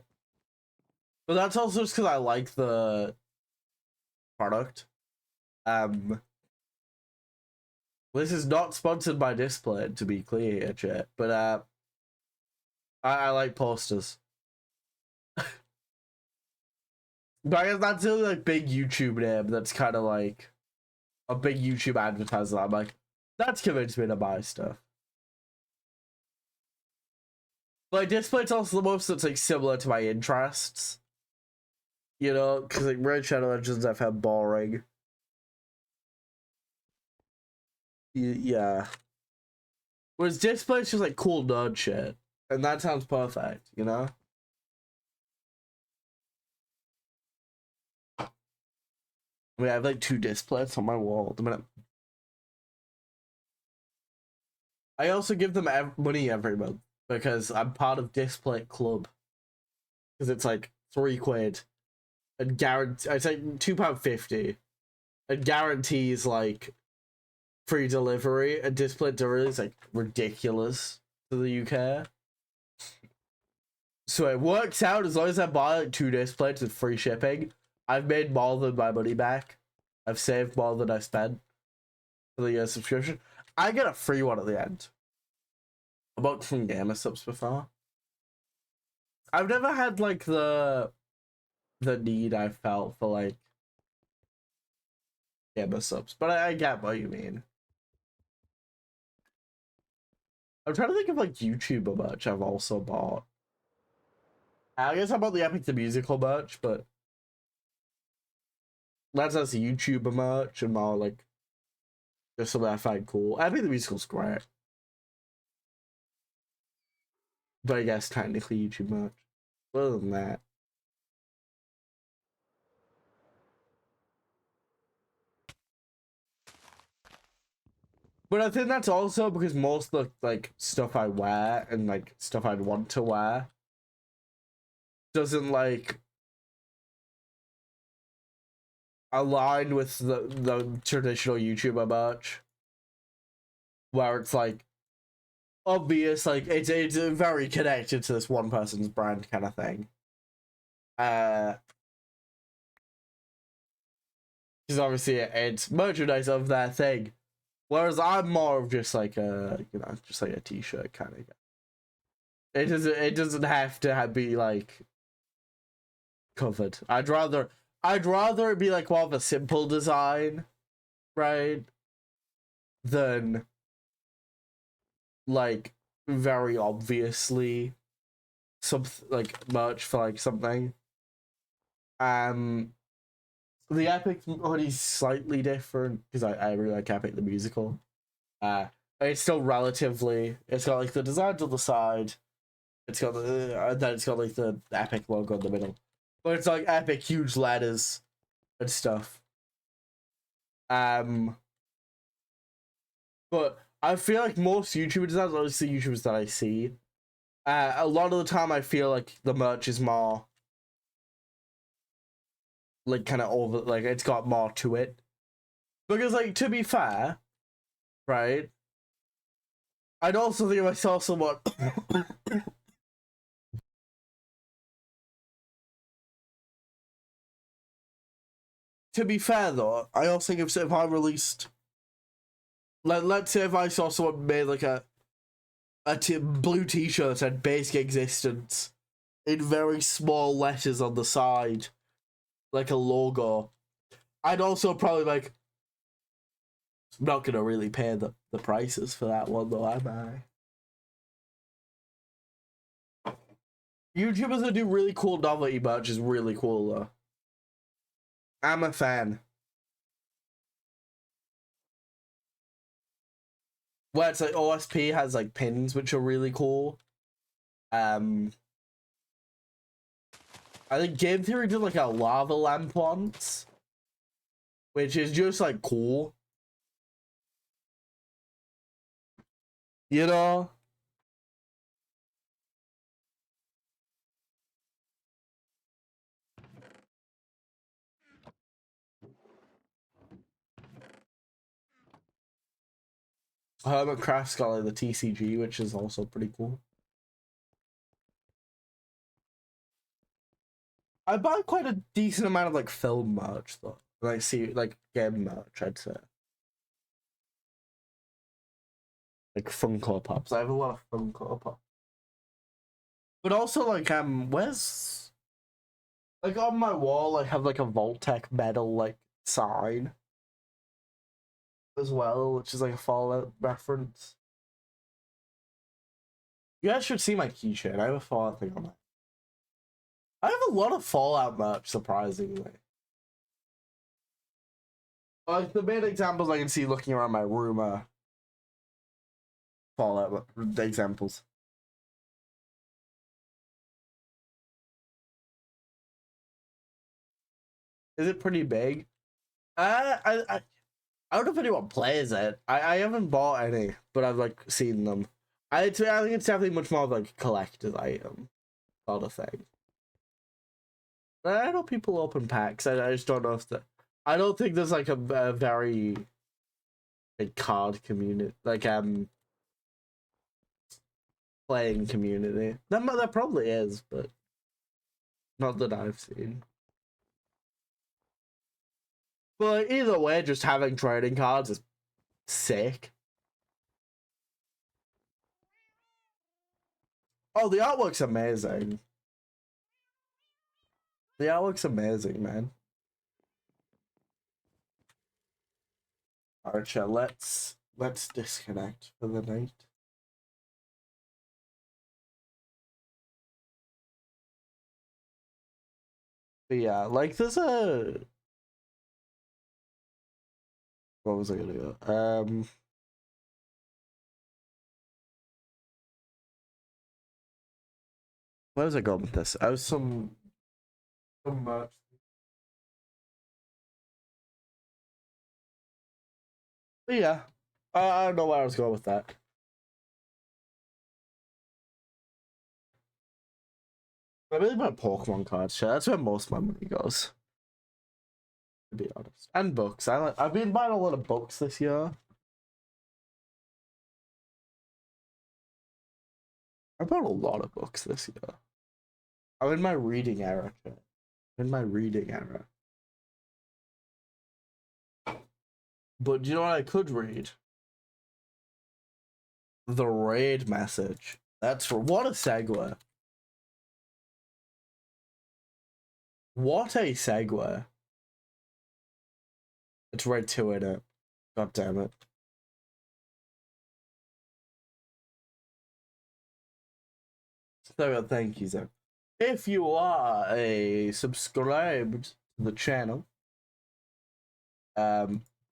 But that's also just because I like the product. This is not sponsored by Display, to be clear, chat. But I like posters. But I guess that's the only like big YouTube name that's kind of like a big YouTube advertiser. I'm like, that's convinced me to buy stuff. Like Display's also the most that's like similar to my interests. You know, because like Red Shadow Legends I've had boring. Yeah. Whereas Display's just like cool nerd shit. And that sounds perfect, you know? I mean, I have like 2 displays on my wall. I also give them money every month because I'm part of Display Club. Because it's like £3 and guarantee. It's like £2.50 and guarantees like free delivery. And Display delivery is like ridiculous to the UK. So it works out as long as I buy like 2 displays with free shipping. I've made more than my money back. I've saved more than I spent for the year subscription. I get a free one at the end. I bought some gamer subs before. I've never had like the need I felt for like gamer subs, but I get what you mean. I'm trying to think of like YouTuber merch I've also bought. I guess I bought the Epic the Musical merch, but that's as YouTuber merch and more like just something I find cool. Epic the Musical's great. But I guess technically YouTube merch. Other than that. But I think that's also because most of the like stuff I wear and like stuff I'd want to wear doesn't like align with the traditional YouTuber merch. Where it's like obvious, like it's very connected to this one person's brand kind of thing. Because obviously it's merchandise of that thing. Whereas I'm more of just like a, you know, just like a t-shirt kind of guy. It doesn't have to be like covered. I'd rather it be like more of a simple design, right? Than like very obviously some like merch for like something. The Epic hoodie's slightly different because I really like Epic the Musical. It's still relatively. It's got like the designs on the side. It's got the then it's got like the Epic logo in the middle, but it's like Epic huge letters and stuff. But I feel like most YouTuber designs, at least the YouTubers that I see, a lot of the time I feel like the merch is more like kind of over, like it's got more to it. Because like to be fair, right? I'd also think if I saw someone to be fair though, I also think if I released, like, let's say if I saw someone made like a blue t-shirt that said basic existence in very small letters on the side, like a logo, I'd also probably like, I'm not gonna really pay the prices for that one though, am I? YouTubers that do really cool novelty merch is really cool though. I'm a fan. Where it's like OSP has like pins which are really cool. I think Game Theory did like a lava lamp once, which is just like cool. You know? Hermit Craft's got like the TCG, which is also pretty cool. I buy quite a decent amount of like film merch though. Like see like game merch, I'd say. Like Funko Pops. I have a lot of Funko Pops. But also like where's like on my wall I have like a Voltec metal like sign as well, which is like a Fallout reference. You guys should see my keychain. I have a Fallout thing on it. I have a lot of Fallout merch, surprisingly. Like the main examples I can see looking around my room are Fallout examples. Is it pretty big? I don't know if anyone plays it. I haven't bought any, but I've like seen them. I think it's definitely much more of like a collector's item sort of thing. But I know people open packs. I just don't know if the. I don't think there's like a very big card community, like playing community. There probably is, but not that I've seen. But either way, just having trading cards is sick. Oh, the artwork's amazing. The artwork's amazing, man. Archer, let's disconnect for the night. But yeah, like there's a what was I gonna go? Where was I going with this? I was some merch. But yeah, I don't know where I was going with that. I really buy Pokemon cards. Shit. That's where most of my money goes. To be honest, and books. I've been buying a lot of books this year. I bought a lot of books this year. I'm in my reading era. Shit. I'm in my reading era. But do you know what I could read? The raid message. That's for what a segue. What a segue. It's right to it. God damn it. So thank you, sir. If you are a subscribed to the channel,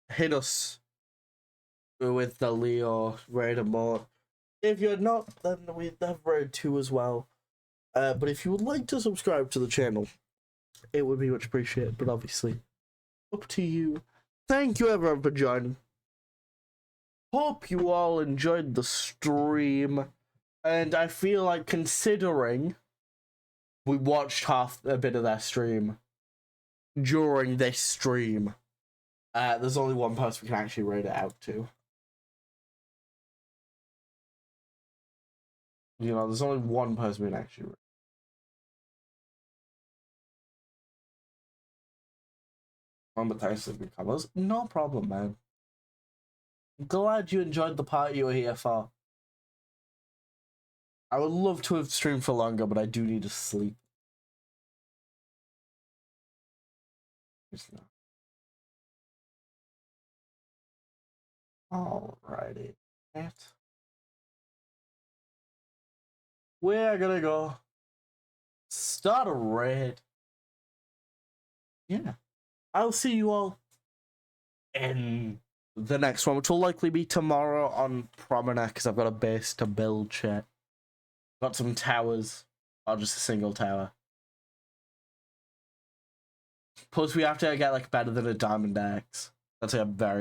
hit us with the Leo raid emote. If you're not, then we have raid 2 as well. But if you would like to subscribe to the channel, it would be much appreciated. But obviously, up to you. thank you everyone for joining. Hope you all enjoyed the stream. And I feel like, considering we watched a bit of that stream during this stream, there's only one person we can actually rate it out to. You know, there's only one person we can actually rate. But thanks for the colors. No problem, man. Glad you enjoyed the part you were here for. I would love to have streamed for longer, but I do need to sleep. Alrighty. We're gonna go start a raid. Yeah. I'll see you all in the next one, which will likely be tomorrow on Promenade, because I've got a base to build, chat. Got some towers, or just a single tower. Plus, we have to get like better than a diamond axe. That's like a very